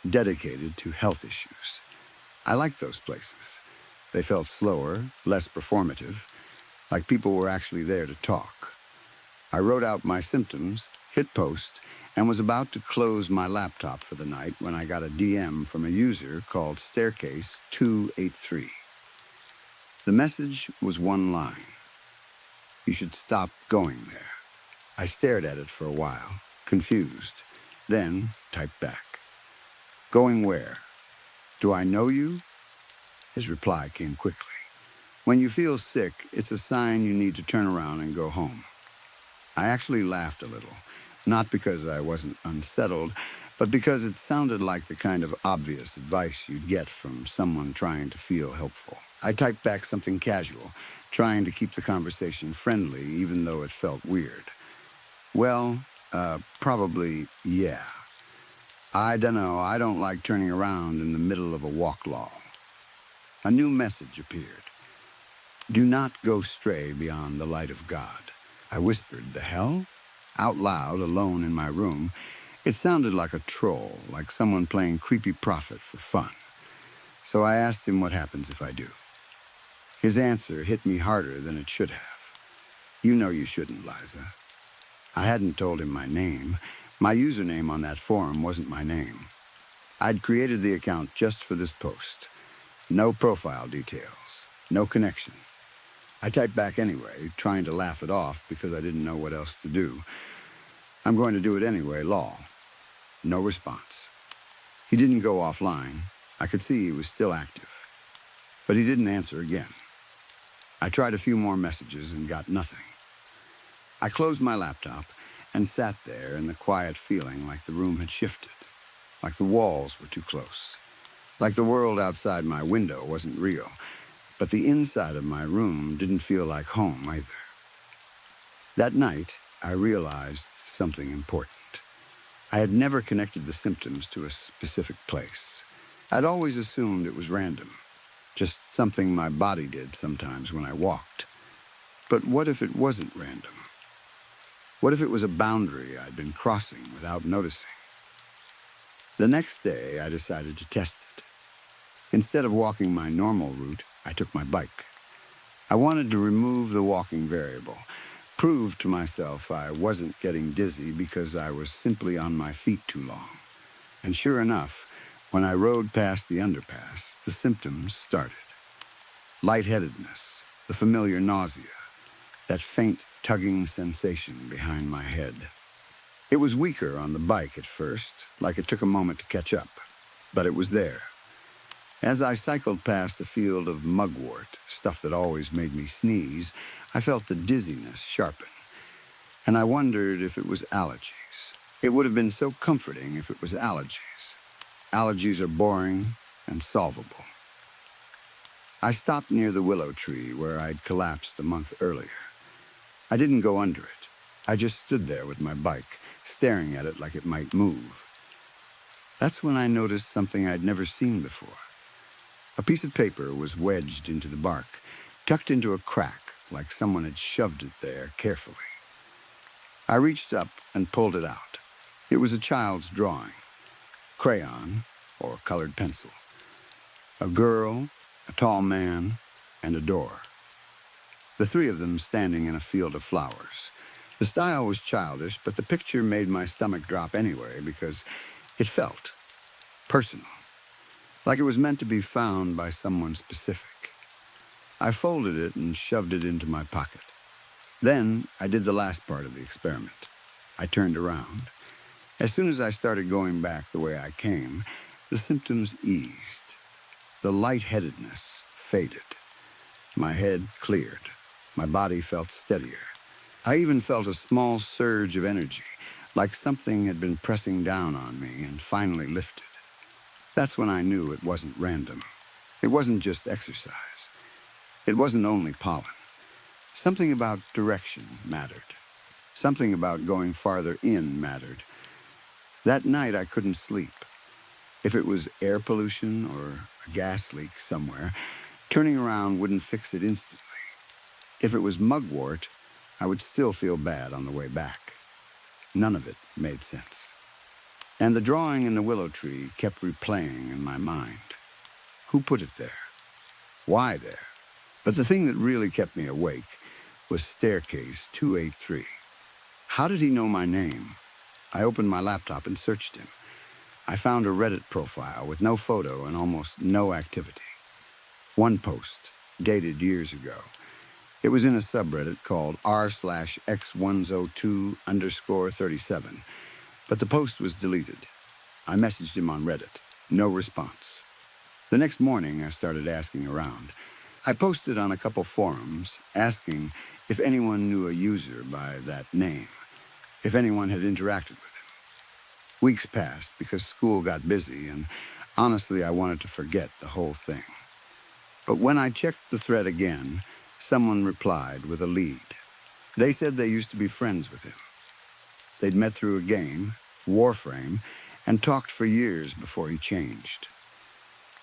Speaker 1: dedicated to health issues. I liked those places. They felt slower, less performative, like people were actually there to talk. I wrote out my symptoms, hit post, and was about to close my laptop for the night when I got a DM from a user called Staircase 283. The message was one line. "You should stop going there." I stared at it for a while, confused, then typed back. "Going where? Do I know you?" His reply came quickly. "When you feel sick, it's a sign you need to turn around and go home." I actually laughed a little, not because I wasn't unsettled, but because it sounded like the kind of obvious advice you'd get from someone trying to feel helpful. I typed back something casual, trying to keep the conversation friendly even though it felt weird. "Well, probably, yeah. I dunno, I don't like turning around in the middle of a walk lull." A new message appeared. "Do not go stray beyond the light of God." I whispered, "The hell?" Out loud, alone in my room. It sounded like a troll, like someone playing creepy prophet for fun. So I asked him what happens if I do. His answer hit me harder than it should have. "You know you shouldn't, Liza." I hadn't told him my name. My username on that forum wasn't my name. I'd created the account just for this post. No profile details, no connection. I typed back anyway, trying to laugh it off because I didn't know what else to do. "I'm going to do it anyway, lol." No response. He didn't go offline. I could see he was still active. But he didn't answer again. I tried a few more messages and got nothing. I closed my laptop and sat there in the quiet feeling like the room had shifted, like the walls were too close, like the world outside my window wasn't real, but the inside of my room didn't feel like home either. That night, I realized something important. I had never connected the symptoms to a specific place. I'd always assumed it was random, just something my body did sometimes when I walked. But what if it wasn't random? What if it was a boundary I'd been crossing without noticing? The next day, I decided to test it. Instead of walking my normal route, I took my bike. I wanted to remove the walking variable, prove to myself I wasn't getting dizzy because I was simply on my feet too long. And sure enough, when I rode past the underpass, the symptoms started. Lightheadedness, the familiar nausea, that faint tugging sensation behind my head. It was weaker on the bike at first, like it took a moment to catch up, but it was there. As I cycled past a field of mugwort, stuff that always made me sneeze, I felt the dizziness sharpen, and I wondered if it was allergies. It would have been so comforting if it was allergies. Allergies are boring and solvable. I stopped near the willow tree where I'd collapsed a month earlier. I didn't go under it. I just stood there with my bike, staring at it like it might move. That's when I noticed something I'd never seen before. A piece of paper was wedged into the bark, tucked into a crack like someone had shoved it there carefully. I reached up and pulled it out. It was a child's drawing, crayon or colored pencil. A girl, a tall man, and a door. The three of them standing in a field of flowers. The style was childish, but the picture made my stomach drop anyway because it felt personal, like it was meant to be found by someone specific. I folded it and shoved it into my pocket. Then I did the last part of the experiment. I turned around. As soon as I started going back the way I came, the symptoms eased. The lightheadedness faded. My head cleared. My body felt steadier. I even felt a small surge of energy, like something had been pressing down on me and finally lifted. That's when I knew it wasn't random. It wasn't just exercise. It wasn't only pollen. Something about direction mattered. Something about going farther in mattered. That night I couldn't sleep. If it was air pollution or a gas leak somewhere, turning around wouldn't fix it instantly. If it was mugwort, I would still feel bad on the way back. None of it made sense. And the drawing in the willow tree kept replaying in my mind. Who put it there? Why there? But the thing that really kept me awake was Staircase 283. How did he know my name? I opened my laptop and searched him. I found a Reddit profile with no photo and almost no activity. One post, dated years ago. It was in a subreddit called r/x102_37, but the post was deleted. I messaged him on Reddit. No response. The next morning, I started asking around. I posted on a couple forums asking if anyone knew a user by that name, if anyone had interacted with him. Weeks passed because school got busy, and honestly, I wanted to forget the whole thing. But when I checked the thread again, someone replied with a lead. They said they used to be friends with him. They'd met through a game, Warframe, and talked for years before he changed.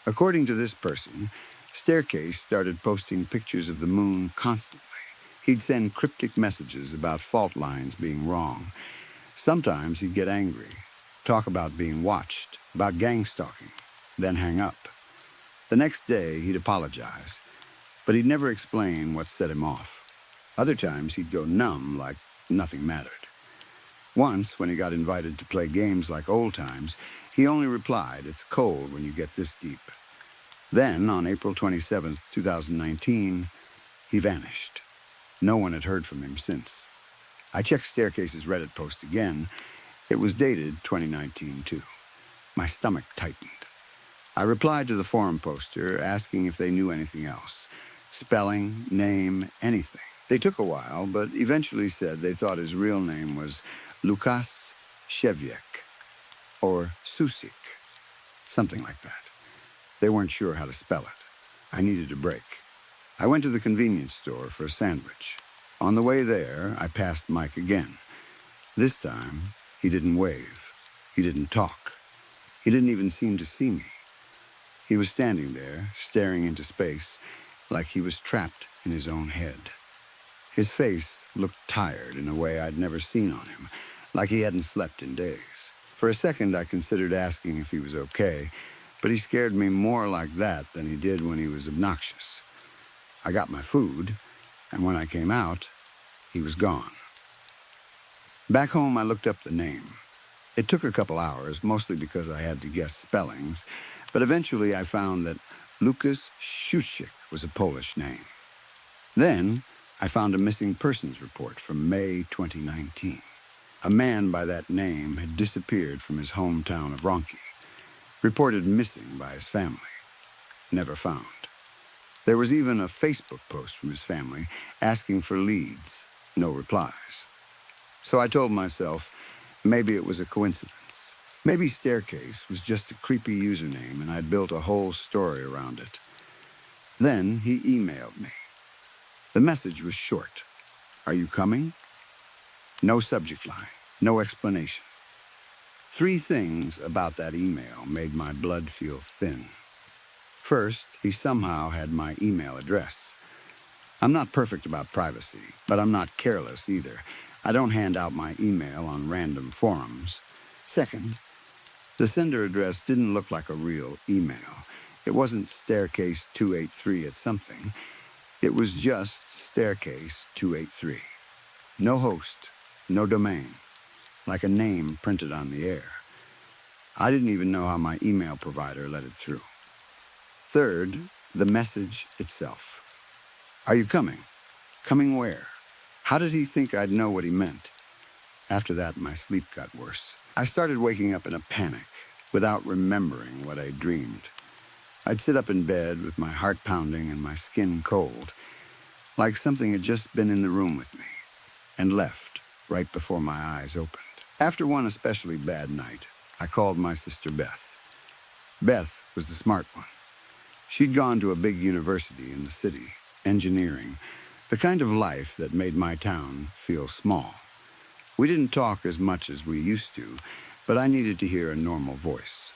Speaker 1: According to this person, Staircase started posting pictures of the moon constantly. He'd send cryptic messages about fault lines being wrong. Sometimes he'd get angry, talk about being watched, about gang stalking, then hang up. The next day, he'd apologize, but he'd never explain what set him off. Other times, he'd go numb like nothing mattered. Once, when he got invited to play games like old times, he only replied, "It's cold when you get this deep." Then, on April 27th, 2019, he vanished. No one had heard from him since. I checked Staircase's Reddit post again. It was dated 2019, too. My stomach tightened. I replied to the forum poster asking if they knew anything else. spelling, name, anything. They took a while, but eventually said they thought his real name was Lukas Shevchik or Susik, something like that. They weren't sure how to spell it. I needed a break. I went to the convenience store for a sandwich. On the way there, I passed Mike again. This time, he didn't wave. He didn't talk. He didn't even seem to see me. He was standing there, staring into space, like he was trapped in his own head. His face looked tired in a way I'd never seen on him, like he hadn't slept in days. For a second, I considered asking if he was okay, but he scared me more like that than he did when he was obnoxious. I got my food, and when I came out, he was gone. Back home, I looked up the name. It took a couple hours, mostly because I had to guess spellings, but eventually I found that Lukas Shevchik was a Polish name. Then I found a missing persons report from May 2019. A man by that name had disappeared from his hometown of Ronki, reported missing by his family, never found. There was even a Facebook post from his family asking for leads, no replies. So I told myself maybe it was a coincidence. Maybe Staircase was just a creepy username and I'd built a whole story around it. Then he emailed me. The message was short. Are you coming? No subject line, no explanation. 3 things about that email made my blood feel thin. First, he somehow had my email address. I'm not perfect about privacy, but I'm not careless either. I don't hand out my email on random forums. Second, the sender address didn't look like a real email. It wasn't Staircase 283 at something. It was just Staircase 283. No host, no domain, like a name printed on the air. I didn't even know how my email provider let it through. Third, the message itself. Are you coming? Coming where? How did he think I'd know what he meant? After that, my sleep got worse. I started waking up in a panic, without remembering what I dreamed. I'd sit up in bed with my heart pounding and my skin cold, like something had just been in the room with me, and left right before my eyes opened. After one especially bad night, I called my sister Beth. Beth was the smart one. She'd gone to a big university in the city, engineering, the kind of life that made my town feel small. We didn't talk as much as we used to, but I needed to hear a normal voice.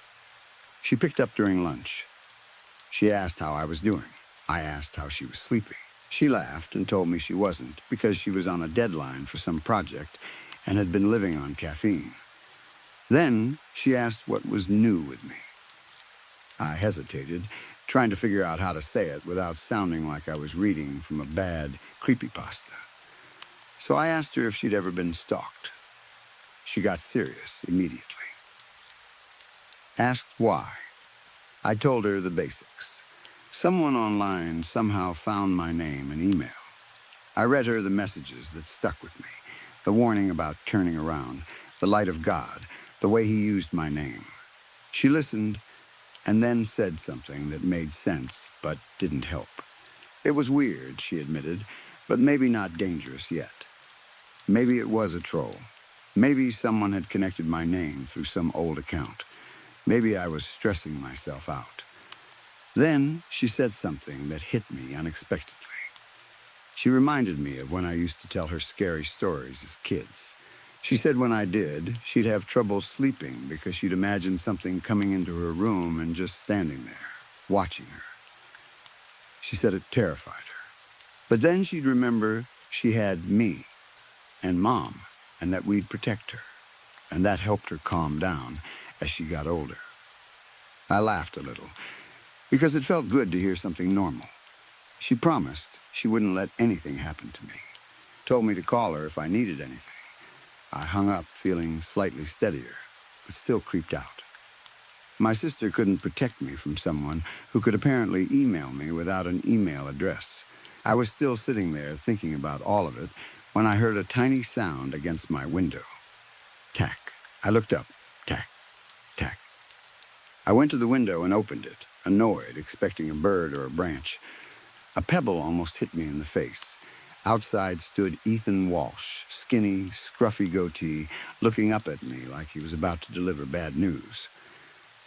Speaker 1: She picked up during lunch. She asked how I was doing. I asked how she was sleeping. She laughed and told me she wasn't because she was on a deadline for some project and had been living on caffeine. Then she asked what was new with me. I hesitated, trying to figure out how to say it without sounding like I was reading from a bad creepypasta. So I asked her if she'd ever been stalked. She got serious immediately. Asked why. I told her the basics. Someone online somehow found my name and email. I read her the messages that stuck with me, the warning about turning around, the light of God, the way he used my name. She listened and then said something that made sense but didn't help. It was weird, she admitted, but maybe not dangerous yet. Maybe it was a troll. Maybe someone had connected my name through some old account. Maybe I was stressing myself out. Then she said something that hit me unexpectedly. She reminded me of when I used to tell her scary stories as kids. She said when I did, she'd have trouble sleeping because she'd imagine something coming into her room and just standing there, watching her. She said it terrified her. But then she'd remember she had me and Mom, and that we'd protect her, and that helped her calm down as she got older. I laughed a little, because it felt good to hear something normal. She promised she wouldn't let anything happen to me, told me to call her if I needed anything. I hung up feeling slightly steadier, but still creeped out. My sister couldn't protect me from someone who could apparently email me without an email address. I was still sitting there thinking about all of it when I heard a tiny sound against my window. Tack. I looked up. Tack. Tack. I went to the window and opened it, annoyed, expecting a bird or a branch. A pebble almost hit me in the face. Outside stood Ethan Walsh, skinny, scruffy goatee, looking up at me like he was about to deliver bad news.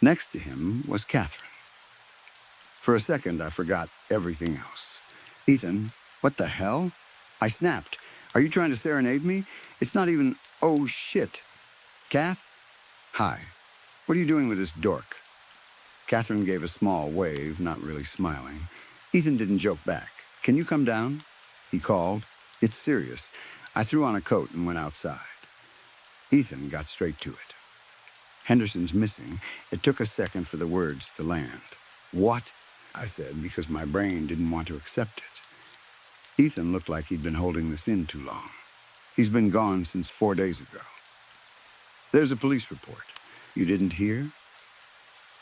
Speaker 1: Next to him was Catherine. For a second, I forgot everything else. Ethan, what the hell? I snapped. Are you trying to serenade me? It's not even, oh shit. Kath? Hi. What are you doing with this dork? Catherine gave a small wave, not really smiling. Ethan didn't joke back. Can you come down? He called. It's serious. I threw on a coat and went outside. Ethan got straight to it. Henderson's missing. It took a second for the words to land. What? I said, because my brain didn't want to accept it. Ethan looked like he'd been holding this in too long. He's been gone since 4 days ago. There's a police report. You didn't hear?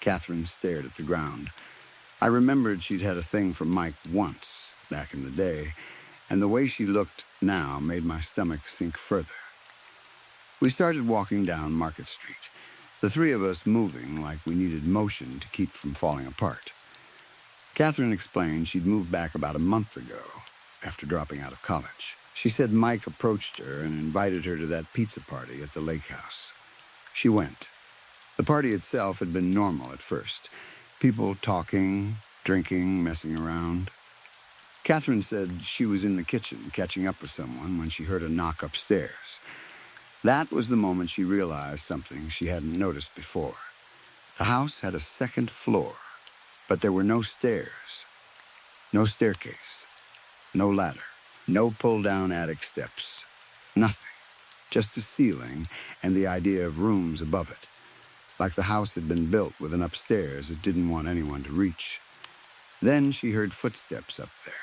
Speaker 1: Catherine stared at the ground. I remembered she'd had a thing for Mike once, back in the day, and the way she looked now made my stomach sink further. We started walking down Market Street, the three of us moving like we needed motion to keep from falling apart. Catherine explained she'd moved back about a month ago, after dropping out of college. She said Mike approached her and invited her to that pizza party at the lake house. She went. The party itself had been normal at first. People talking, drinking, messing around. Catherine said she was in the kitchen catching up with someone when she heard a knock upstairs. That was the moment she realized something she hadn't noticed before. The house had a second floor, but there were no stairs, no staircase, no ladder, no pull-down attic steps, nothing. Just a ceiling and the idea of rooms above it, like the house had been built with an upstairs it didn't want anyone to reach. Then she heard footsteps up there.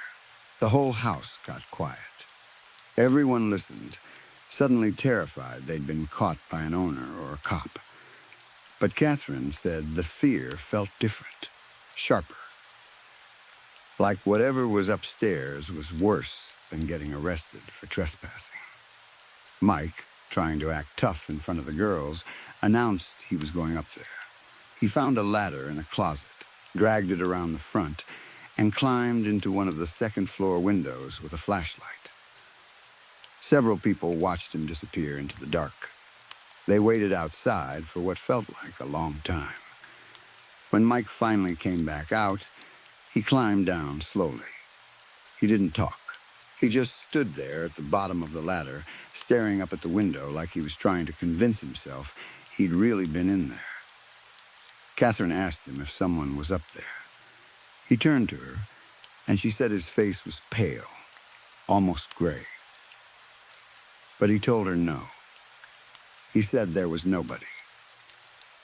Speaker 1: The whole house got quiet. Everyone listened, suddenly terrified they'd been caught by an owner or a cop. But Catherine said the fear felt different, sharper. Like whatever was upstairs was worse than getting arrested for trespassing. Mike, trying to act tough in front of the girls, announced he was going up there. He found a ladder in a closet, dragged it around the front, and climbed into one of the second-floor windows with a flashlight. Several people watched him disappear into the dark. They waited outside for what felt like a long time. When Mike finally came back out, he climbed down slowly. He didn't talk. He just stood there at the bottom of the ladder, staring up at the window like he was trying to convince himself he'd really been in there. Catherine asked him if someone was up there. He turned to her, and she said his face was pale, almost gray. But he told her no. He said there was nobody.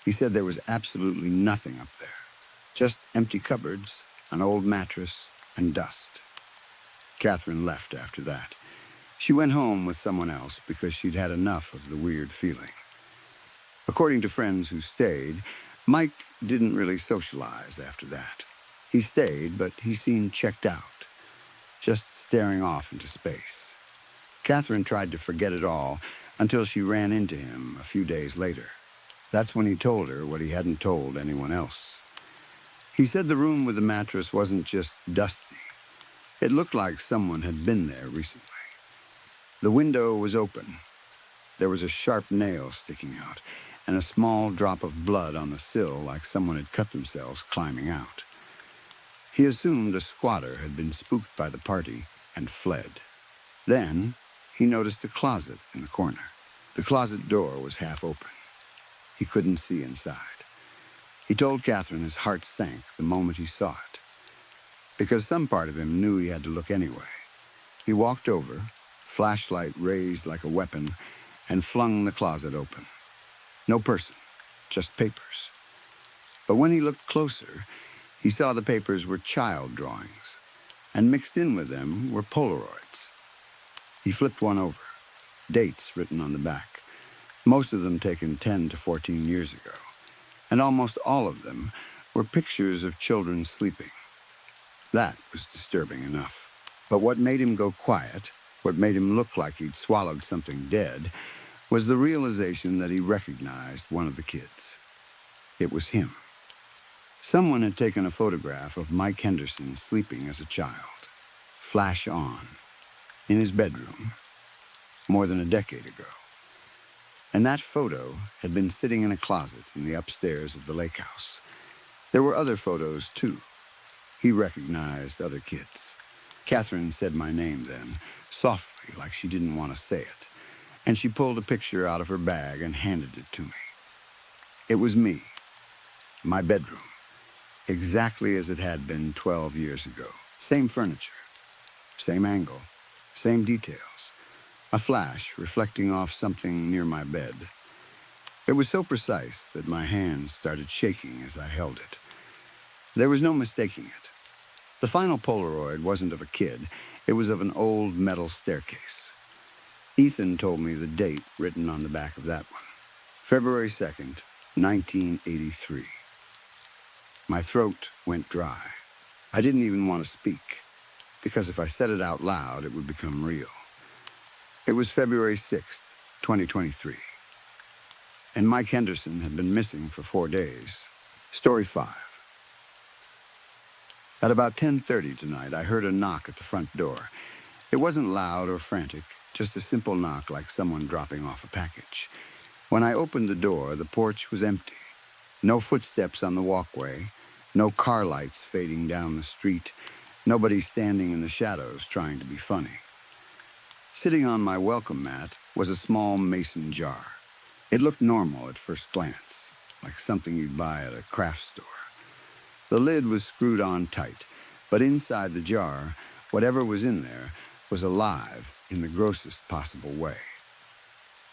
Speaker 1: He said there was absolutely nothing up there, just empty cupboards, an old mattress, and dust. Catherine left after that. She went home with someone else because she'd had enough of the weird feeling. According to friends who stayed, Mike didn't really socialize after that. He stayed, but he seemed checked out, just staring off into space. Catherine tried to forget it all until she ran into him a few days later. That's when he told her what he hadn't told anyone else. He said the room with the mattress wasn't just dusty. It looked like someone had been there recently. The window was open. There was a sharp nail sticking out, and a small drop of blood on the sill like someone had cut themselves climbing out. He assumed a squatter had been spooked by the party and fled. Then he noticed a closet in the corner. The closet door was half open. He couldn't see inside. He told Catherine his heart sank the moment he saw it, because some part of him knew he had to look anyway. He walked over, flashlight raised like a weapon, and flung the closet open. No person, just papers. But when he looked closer, he saw the papers were child drawings, and mixed in with them were Polaroids. He flipped one over, dates written on the back, most of them taken 10 to 14 years ago, and almost all of them were pictures of children sleeping. That was disturbing enough. But what made him go quiet, what made him look like he'd swallowed something dead, was the realization that he recognized one of the kids. It was him. Someone had taken a photograph of Mike Henderson sleeping as a child. flash on in his bedroom more than a decade ago. And that photo had been sitting in a closet in the upstairs of the lake house. There were other photos, too. He recognized other kids. Catherine said my name then, softly, like she didn't want to say it, and she pulled a picture out of her bag and handed it to me. It was me, my bedroom, exactly as it had been 12 years ago. Same furniture, same angle, same details. A flash reflecting off something near my bed. It was so precise that my hands started shaking as I held it. There was no mistaking it. The final Polaroid wasn't of a kid. It was of an old metal staircase. Ethan told me the date written on the back of that one. February 2nd, 1983. My throat went dry. I didn't even want to speak, because if I said it out loud, it would become real. It was February 6th, 2023. And Mike Henderson had been missing for 4 days. Story 5. At about 10:30 tonight, I heard a knock at the front door. It wasn't loud or frantic, just a simple knock like someone dropping off a package. When I opened the door, the porch was empty. No footsteps on the walkway, no car lights fading down the street, nobody standing in the shadows trying to be funny. Sitting on my welcome mat was a small mason jar. It looked normal at first glance, like something you'd buy at a craft store. The lid was screwed on tight, but inside the jar, whatever was in there was alive in the grossest possible way.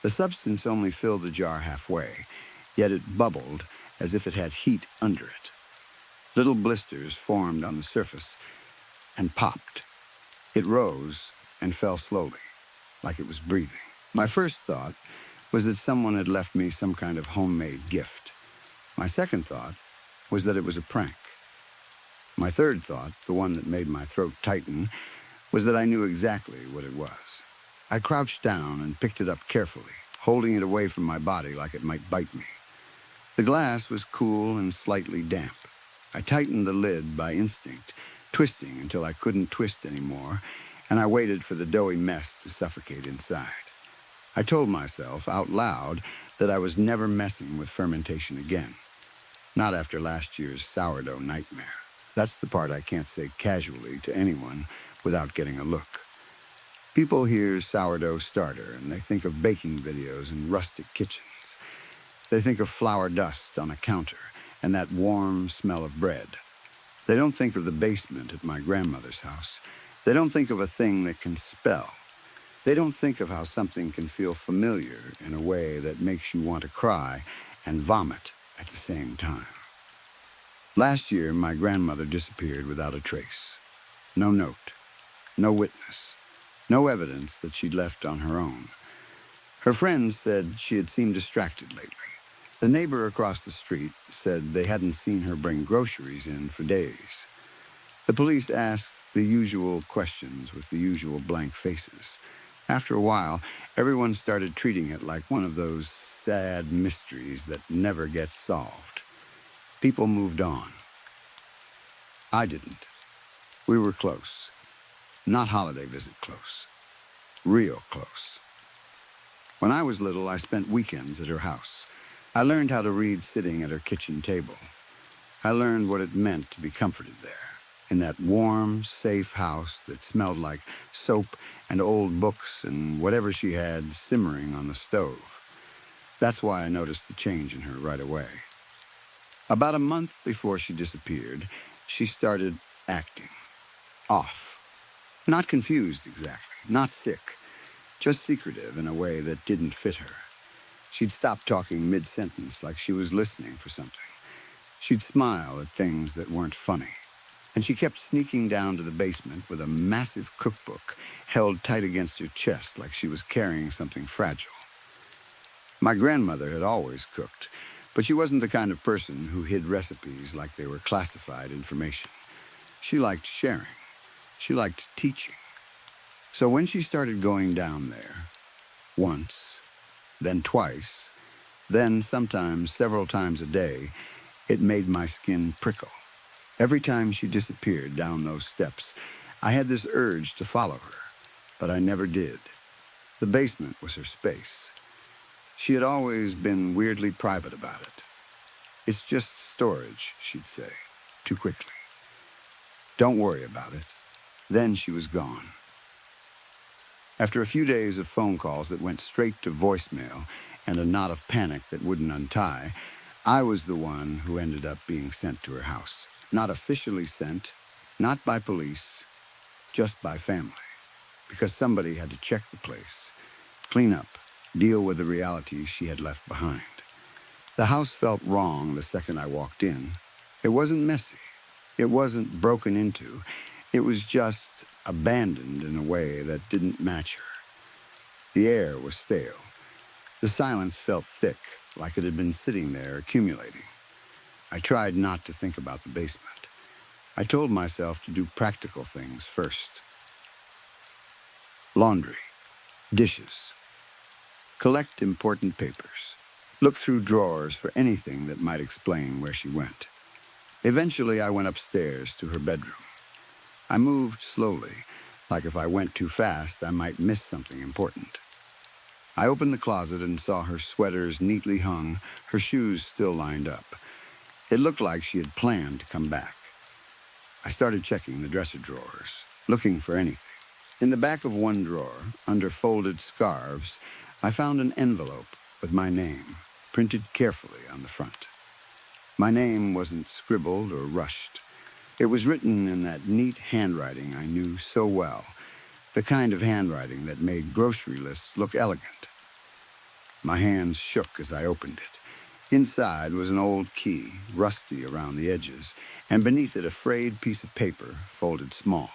Speaker 1: The substance only filled the jar halfway, yet it bubbled as if it had heat under it. Little blisters formed on the surface and popped. It rose and fell slowly, like it was breathing. My first thought was that someone had left me some kind of homemade gift. My second thought was that it was a prank. My third thought, the one that made my throat tighten, was that I knew exactly what it was. I crouched down and picked it up carefully, holding it away from my body like it might bite me. The glass was cool and slightly damp. I tightened the lid by instinct, twisting until I couldn't twist anymore, and I waited for the doughy mess to suffocate inside. I told myself out loud that I was never messing with fermentation again. Not after last year's sourdough nightmare. That's the part I can't say casually to anyone without getting a look. People hear sourdough starter and they think of baking videos in rustic kitchens. They think of flour dust on a counter and that warm smell of bread. They don't think of the basement at my grandmother's house. They don't think of a thing that can spell. They don't think of how something can feel familiar in a way that makes you want to cry and vomit at the same time. Last year, my grandmother disappeared without a trace. No note, no witness, no evidence that she'd left on her own. Her friends said she had seemed distracted lately. The neighbor across the street said they hadn't seen her bring groceries in for days. The police asked the usual questions with the usual blank faces. After a while, everyone started treating it like one of those sad mysteries that never gets solved. People moved on. I didn't. We were close. Not holiday visit close. Real close. When I was little, I spent weekends at her house. I learned how to read sitting at her kitchen table. I learned what it meant to be comforted there, in that warm, safe house that smelled like soap and old books and whatever she had simmering on the stove. That's why I noticed the change in her right away. About a month before she disappeared, she started acting. Off. Not confused exactly, not sick, just secretive in a way that didn't fit her. She'd stop talking mid-sentence like she was listening for something. She'd smile at things that weren't funny. And she kept sneaking down to the basement with a massive cookbook held tight against her chest like she was carrying something fragile. My grandmother had always cooked, but she wasn't the kind of person who hid recipes like they were classified information. She liked sharing. She liked teaching. So when she started going down there, once, then twice, then sometimes several times a day, it made my skin prickle. Every time she disappeared down those steps, I had this urge to follow her, but I never did. The basement was her space. She had always been weirdly private about it. It's just storage, she'd say, too quickly. Don't worry about it. Then she was gone. After a few days of phone calls that went straight to voicemail and a knot of panic that wouldn't untie, I was the one who ended up being sent to her house. Not officially sent, not by police, just by family. Because somebody had to check the place, clean up, deal with the realities she had left behind. The house felt wrong the second I walked in. It wasn't messy. It wasn't broken into. It was just abandoned in a way that didn't match her. The air was stale. The silence felt thick, like it had been sitting there accumulating. I tried not to think about the basement. I told myself to do practical things first. Laundry, dishes, collect important papers, look through drawers for anything that might explain where she went. Eventually, I went upstairs to her bedroom. I moved slowly, like if I went too fast, I might miss something important. I opened the closet and saw her sweaters neatly hung, her shoes still lined up. It looked like she had planned to come back. I started checking the dresser drawers, looking for anything. In the back of one drawer, under folded scarves, I found an envelope with my name, printed carefully on the front. My name wasn't scribbled or rushed. It was written in that neat handwriting I knew so well, the kind of handwriting that made grocery lists look elegant. My hands shook as I opened it. Inside was an old key, rusty around the edges, and beneath it a frayed piece of paper, folded small.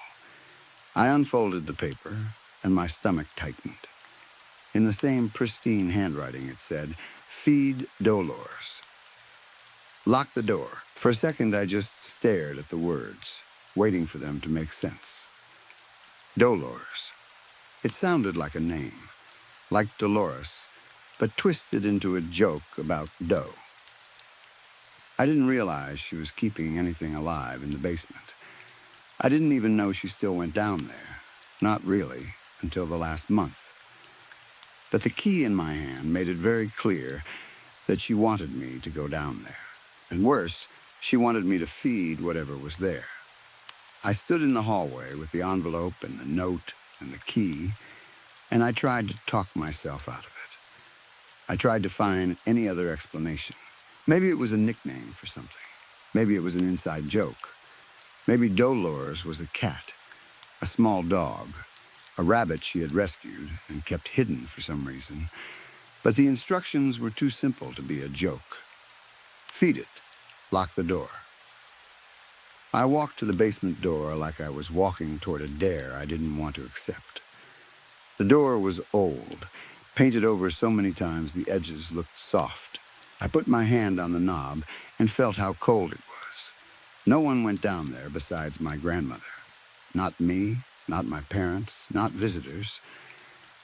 Speaker 1: I unfolded the paper, and my stomach tightened. In the same pristine handwriting it said, "Feed Dolores." Lock the door. For a second I just stared at the words, waiting for them to make sense. Dolores. It sounded like a name, like Dolores, but twisted into a joke about dough. I didn't realize she was keeping anything alive in the basement. I didn't even know she still went down there. Not really, until the last month. But the key in my hand made it very clear that she wanted me to go down there. And worse, she wanted me to feed whatever was there. I stood in the hallway with the envelope and the note and the key, and I tried to talk myself out of it. I tried to find any other explanation. Maybe it was a nickname for something. Maybe it was an inside joke. Maybe Dolores was a cat, a small dog, a rabbit she had rescued and kept hidden for some reason. But the instructions were too simple to be a joke. Feed it. Lock the door. I walked to the basement door like I was walking toward a dare I didn't want to accept. The door was old, painted over so many times the edges looked soft. I put my hand on the knob and felt how cold it was. No one went down there besides my grandmother. Not me, not my parents, not visitors.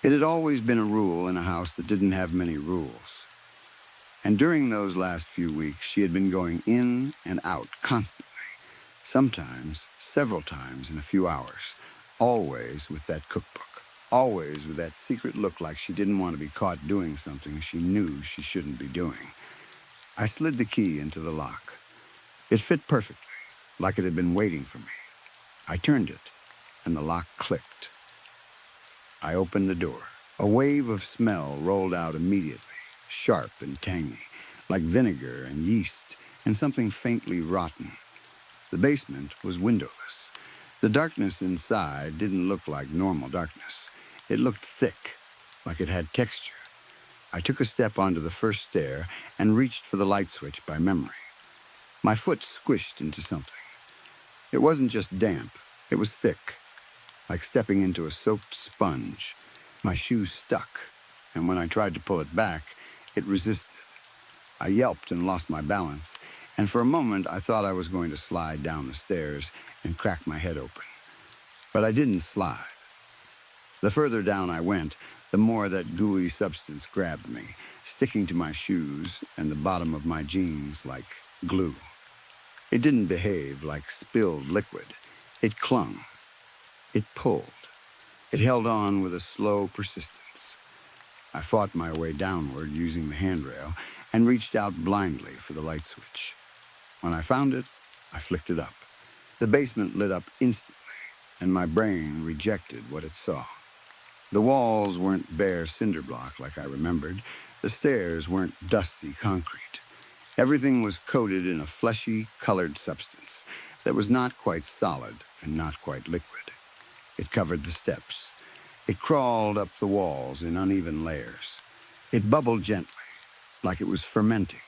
Speaker 1: It had always been a rule in a house that didn't have many rules. And during those last few weeks, she had been going in and out constantly, sometimes several times in a few hours, always with that cookbook, always with that secret look like she didn't want to be caught doing something she knew she shouldn't be doing. I slid the key into the lock. It fit perfectly, like it had been waiting for me. I turned it, and the lock clicked. I opened the door. A wave of smell rolled out immediately, sharp and tangy, like vinegar and yeast and something faintly rotten. The basement was windowless. The darkness inside didn't look like normal darkness. It looked thick, like it had texture. I took a step onto the first stair and reached for the light switch by memory. My foot squished into something. It wasn't just damp, it was thick, like stepping into a soaked sponge. My shoe stuck, and when I tried to pull it back, it resisted. I yelped and lost my balance, and for a moment I thought I was going to slide down the stairs and crack my head open. But I didn't slide. The further down I went, the more that gooey substance grabbed me, sticking to my shoes and the bottom of my jeans like glue. It didn't behave like spilled liquid. It clung. It pulled. It held on with a slow persistence. I fought my way downward using the handrail and reached out blindly for the light switch. When I found it, I flicked it up. The basement lit up instantly, and my brain rejected what it saw. The walls weren't bare cinder block like I remembered. The stairs weren't dusty concrete. Everything was coated in a fleshy, colored substance that was not quite solid and not quite liquid. It covered the steps. It crawled up the walls in uneven layers. It bubbled gently, like it was fermenting,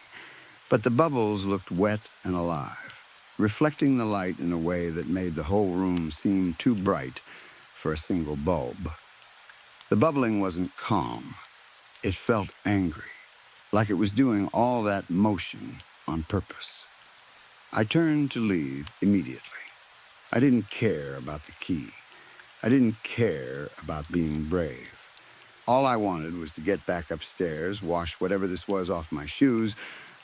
Speaker 1: but the bubbles looked wet and alive, reflecting the light in a way that made the whole room seem too bright for a single bulb. The bubbling wasn't calm. It felt angry, like it was doing all that motion on purpose. I turned to leave immediately. I didn't care about the key. I didn't care about being brave. All I wanted was to get back upstairs, wash whatever this was off my shoes,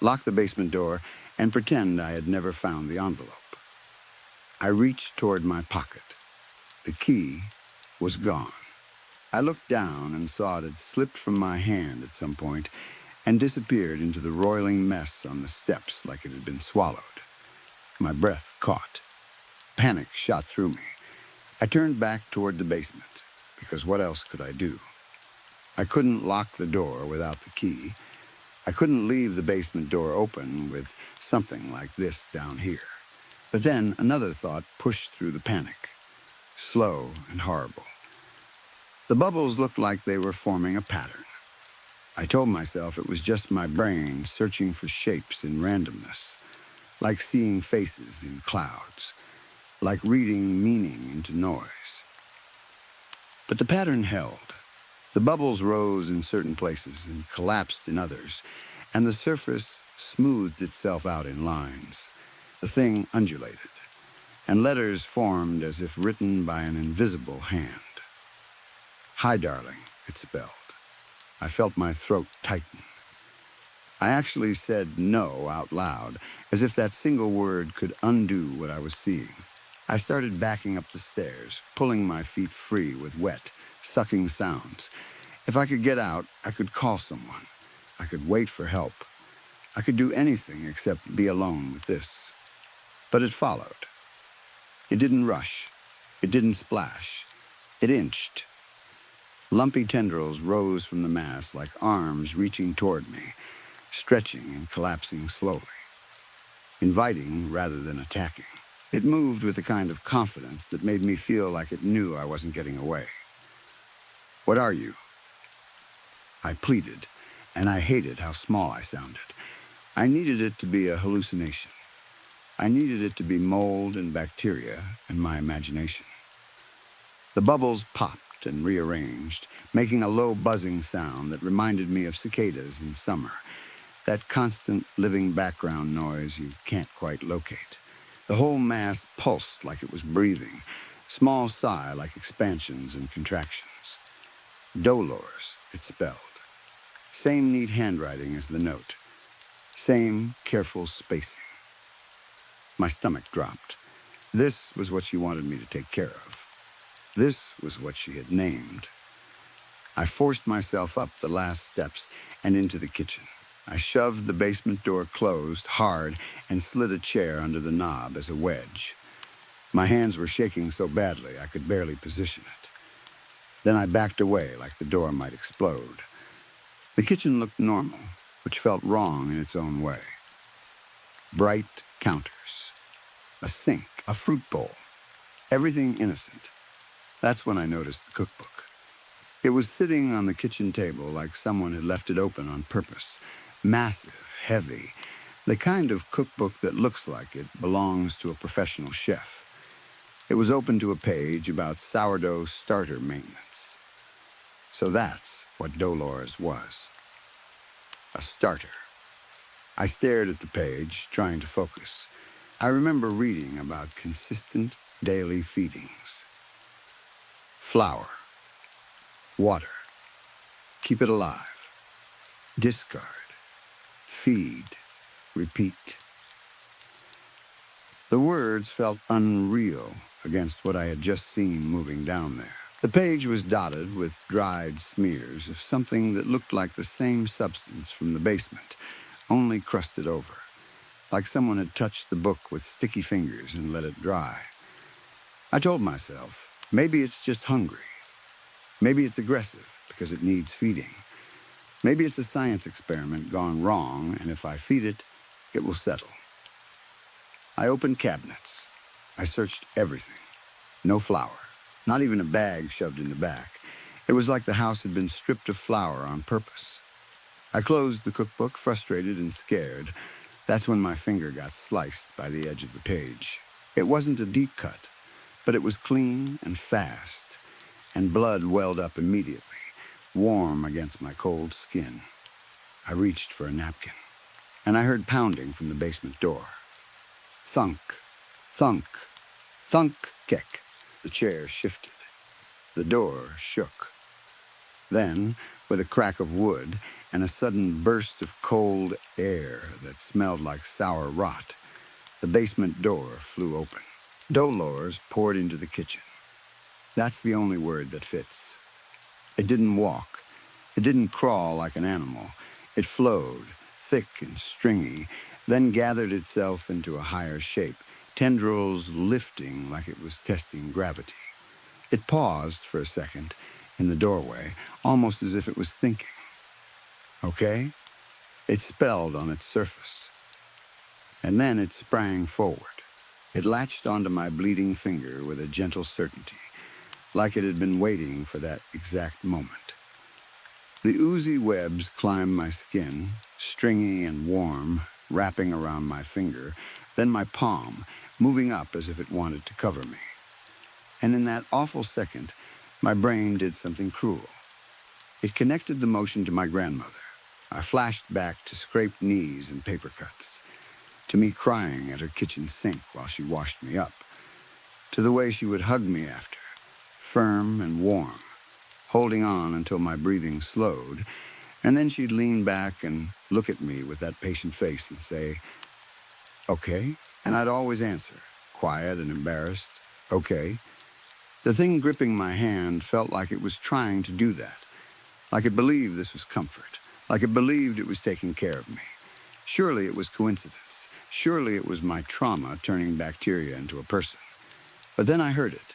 Speaker 1: lock the basement door, and pretend I had never found the envelope. I reached toward my pocket. The key was gone. I looked down and saw it had slipped from my hand at some point and disappeared into the roiling mess on the steps like it had been swallowed. My breath caught. Panic shot through me. I turned back toward the basement, because what else could I do? I couldn't lock the door without the key. I couldn't leave the basement door open with something like this down here. But then another thought pushed through the panic, slow and horrible. The bubbles looked like they were forming a pattern. I told myself it was just my brain searching for shapes in randomness, like seeing faces in clouds, like reading meaning into noise. But the pattern held. The bubbles rose in certain places and collapsed in others, and the surface smoothed itself out in lines. The thing undulated, and letters formed as if written by an invisible hand. "Hi, darling," it spelled. I felt my throat tighten. I actually said no out loud, as if that single word could undo what I was seeing. I started backing up the stairs, pulling my feet free with wet, sucking sounds. If I could get out, I could call someone. I could wait for help. I could do anything except be alone with this. But it followed. It didn't rush. It didn't splash. It inched. Lumpy tendrils rose from the mass like arms reaching toward me, stretching and collapsing slowly, inviting rather than attacking. It moved with a kind of confidence that made me feel like it knew I wasn't getting away. "What are you?" I pleaded, and I hated how small I sounded. I needed it to be a hallucination. I needed it to be mold and bacteria and my imagination. The bubbles popped and rearranged, making a low buzzing sound that reminded me of cicadas in summer, that constant living background noise you can't quite locate. The whole mass pulsed like it was breathing, small sigh like expansions and contractions. Dolores, it spelled. Same neat handwriting as the note. Same careful spacing. My stomach dropped. This was what she wanted me to take care of. This was what she had named. I forced myself up the last steps and into the kitchen. I shoved the basement door closed hard and slid a chair under the knob as a wedge. My hands were shaking so badly I could barely position it. Then I backed away like the door might explode. The kitchen looked normal, which felt wrong in its own way. Bright counters, a sink, a fruit bowl, everything innocent. That's when I noticed the cookbook. It was sitting on the kitchen table like someone had left it open on purpose. Massive, heavy, the kind of cookbook that looks like it belongs to a professional chef. It was open to a page about sourdough starter maintenance. So that's what Dolores was. A starter. I stared at the page, trying to focus. I remember reading about consistent daily feedings. Flour. Water. Keep it alive. Discard. Feed. Repeat. The words felt unreal against what I had just seen moving down there. The page was dotted with dried smears of something that looked like the same substance from the basement, only crusted over, like someone had touched the book with sticky fingers and let it dry. I told myself, maybe it's just hungry. Maybe it's aggressive because it needs feeding. Maybe it's a science experiment gone wrong, and if I feed it, it will settle. I opened cabinets. I searched everything. No flour. Not even a bag shoved in the back. It was like the house had been stripped of flour on purpose. I closed the cookbook, frustrated and scared. That's when my finger got sliced by the edge of the page. It wasn't a deep cut, but it was clean and fast, and blood welled up immediately, warm against my cold skin. I reached for a napkin, and I heard pounding from the basement door. Thunk, thunk, thunk, kick. The chair shifted. The door shook. Then, with a crack of wood and a sudden burst of cold air that smelled like sour rot, the basement door flew open. Dolores poured into the kitchen. That's the only word that fits. It didn't walk. It didn't crawl like an animal. It flowed, thick and stringy, then gathered itself into a higher shape, tendrils lifting like it was testing gravity. It paused for a second in the doorway, almost as if it was thinking. Okay? It spelled on its surface. And then it sprang forward. It latched onto my bleeding finger with a gentle certainty, like it had been waiting for that exact moment. The oozy webs climbed my skin, stringy and warm, wrapping around my finger, then my palm, moving up as if it wanted to cover me. And in that awful second, my brain did something cruel. It connected the motion to my grandmother. I flashed back to scraped knees and paper cuts, to me crying at her kitchen sink while she washed me up, to the way she would hug me after, firm and warm, holding on until my breathing slowed, and then she'd lean back and look at me with that patient face and say, "Okay?" And I'd always answer, quiet and embarrassed, "Okay." The thing gripping my hand felt like it was trying to do that, like it believed this was comfort, like it believed it was taking care of me. Surely it was coincidence. Surely it was my trauma turning bacteria into a person. But then I heard it,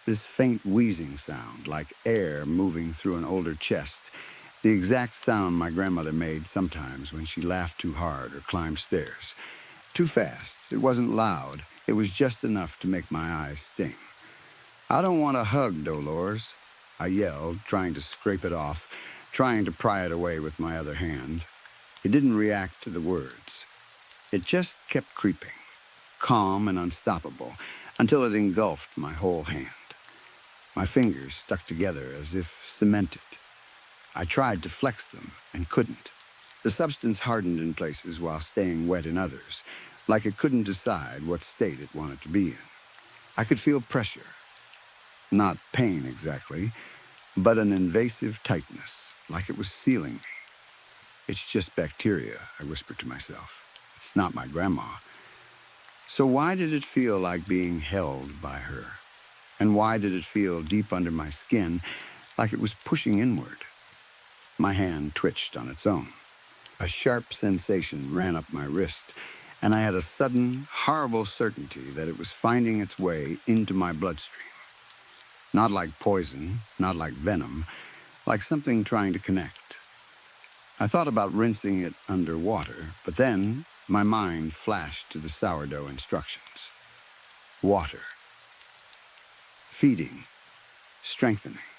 Speaker 1: this faint wheezing sound, like air moving through an older chest, the exact sound my grandmother made sometimes when she laughed too hard or climbed stairs. Too fast. It wasn't loud. It was just enough to make my eyes sting. "I don't want a hug, Dolores," I yelled, trying to scrape it off, trying to pry it away with my other hand. It didn't react to the words. It just kept creeping, calm and unstoppable, until it engulfed my whole hand. My fingers stuck together as if cemented. I tried to flex them and couldn't. The substance hardened in places while staying wet in others, like it couldn't decide what state it wanted to be in. I could feel pressure. Not pain exactly, but an invasive tightness, like it was sealing me. "It's just bacteria," I whispered to myself. "It's not my grandma." So why did it feel like being held by her? And why did it feel deep under my skin, like it was pushing inward? My hand twitched on its own. A sharp sensation ran up my wrist, and I had a sudden, horrible certainty that it was finding its way into my bloodstream. Not like poison, not like venom, like something trying to connect. I thought about rinsing it under water, but then my mind flashed to the sourdough instructions. Water. Feeding. Strengthening.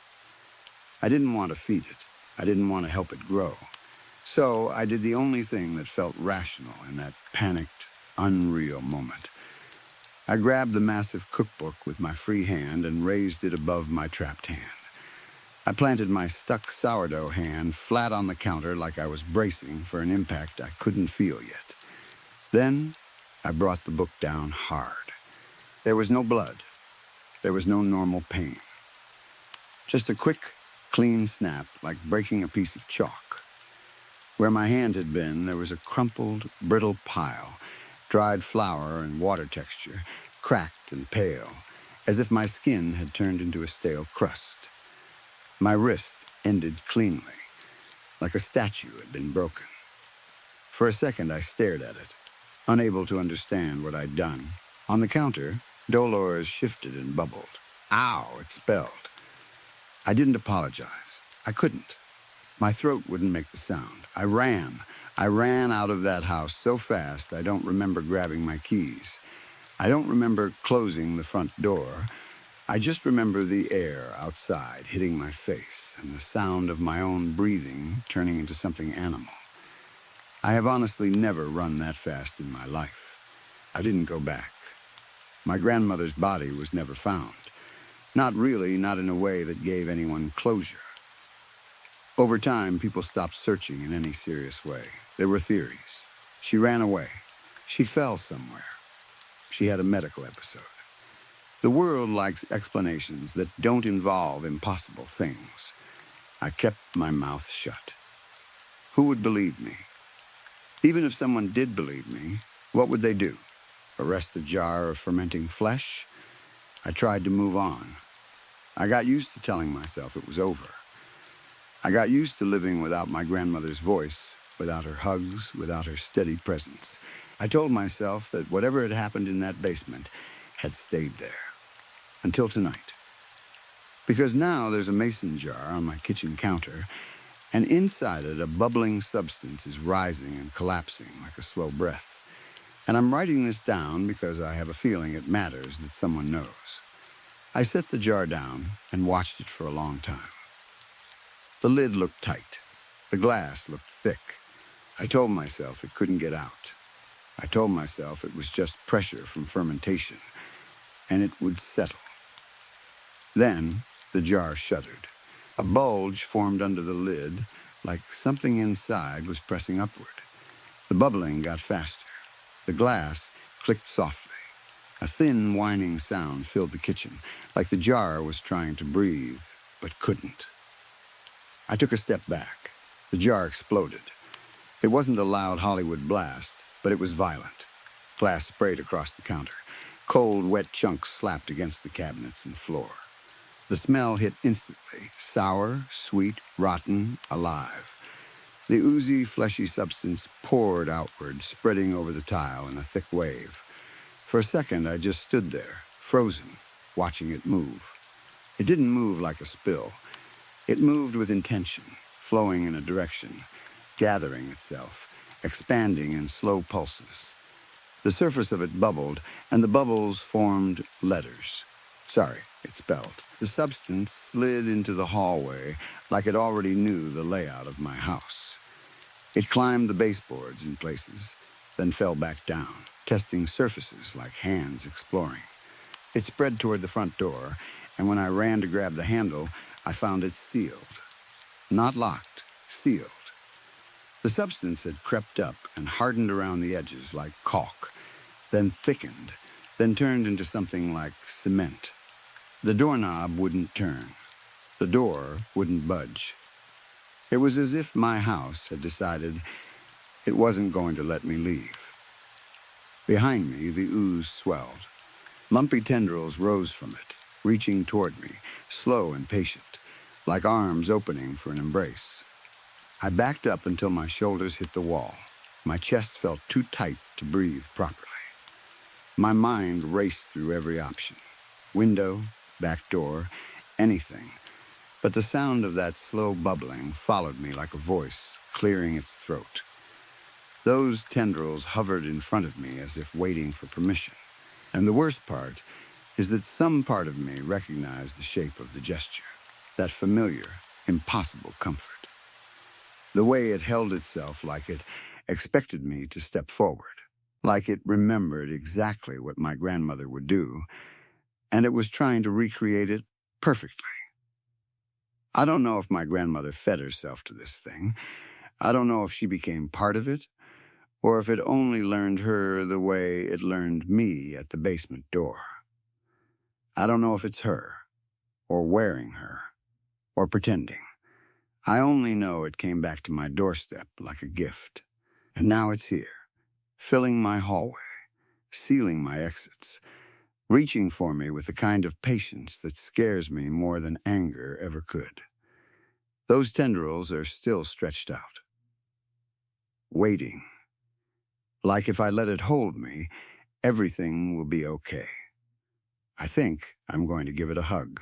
Speaker 1: I didn't want to feed it. I didn't want to help it grow. So I did the only thing that felt rational in that panicked, unreal moment. I grabbed the massive cookbook with my free hand and raised it above my trapped hand. I planted my stuck sourdough hand flat on the counter like I was bracing for an impact I couldn't feel yet. Then I brought the book down hard. There was no blood. There was no normal pain. Just a quick, clean snap like breaking a piece of chalk. Where my hand had been, there was a crumpled, brittle pile, dried flour and water texture, cracked and pale, as if my skin had turned into a stale crust. My wrist ended cleanly, like a statue had been broken. For a second, I stared at it, unable to understand what I'd done. On the counter, Dolores shifted and bubbled. Ow, it spelled. I didn't apologize. I couldn't. My throat wouldn't make the sound. I ran. I ran out of that house so fast I don't remember grabbing my keys. I don't remember closing the front door. I just remember the air outside hitting my face and the sound of my own breathing turning into something animal. I have honestly never run that fast in my life. I didn't go back. My grandmother's body was never found. Not really, not in a way that gave anyone closure. Over time, people stopped searching in any serious way. There were theories. She ran away. She fell somewhere. She had a medical episode. The world likes explanations that don't involve impossible things. I kept my mouth shut. Who would believe me? Even if someone did believe me, what would they do? Arrest a jar of fermenting flesh? I tried to move on. I got used to telling myself it was over. I got used to living without my grandmother's voice, without her hugs, without her steady presence. I told myself that whatever had happened in that basement had stayed there. Until tonight. Because now there's a mason jar on my kitchen counter, and inside it a bubbling substance is rising and collapsing like a slow breath. And I'm writing this down because I have a feeling it matters that someone knows. I set the jar down and watched it for a long time. The lid looked tight. The glass looked thick. I told myself it couldn't get out. I told myself it was just pressure from fermentation, and it would settle. Then the jar shuddered. A bulge formed under the lid, like something inside was pressing upward. The bubbling got faster. The glass clicked softly. A thin, whining sound filled the kitchen, like the jar was trying to breathe, but couldn't. I took a step back. The jar exploded. It wasn't a loud Hollywood blast, but it was violent. Glass sprayed across the counter. Cold, wet chunks slapped against the cabinets and floor. The smell hit instantly, sour, sweet, rotten, alive. The oozy, fleshy substance poured outward, spreading over the tile in a thick wave. For a second, I just stood there, frozen, watching it move. It didn't move like a spill. It moved with intention, flowing in a direction, gathering itself, expanding in slow pulses. The surface of it bubbled, and the bubbles formed letters. Sorry, it spelled. The substance slid into the hallway like it already knew the layout of my house. It climbed the baseboards in places, then fell back down, testing surfaces like hands exploring. It spread toward the front door, and when I ran to grab the handle, I found it sealed. Not locked, sealed. The substance had crept up and hardened around the edges like caulk, then thickened, then turned into something like cement. The doorknob wouldn't turn. The door wouldn't budge. It was as if my house had decided it wasn't going to let me leave. Behind me, the ooze swelled. Lumpy tendrils rose from it, reaching toward me, slow and patient, like arms opening for an embrace. I backed up until my shoulders hit the wall. My chest felt too tight to breathe properly. My mind raced through every option. Window, back door, anything. But the sound of that slow bubbling followed me like a voice, clearing its throat. Those tendrils hovered in front of me as if waiting for permission. And the worst part is that some part of me recognized the shape of the gesture, that familiar, impossible comfort. The way it held itself like it expected me to step forward, like it remembered exactly what my grandmother would do, and it was trying to recreate it perfectly. I don't know if my grandmother fed herself to this thing. I don't know if she became part of it, or if it only learned her the way it learned me at the basement door. I don't know if it's her, or wearing her, or pretending. I only know it came back to my doorstep like a gift. And now it's here, filling my hallway, sealing my exits, reaching for me with the kind of patience that scares me more than anger ever could. Those tendrils are still stretched out, waiting, like if I let it hold me, everything will be okay. I think I'm going to give it a hug.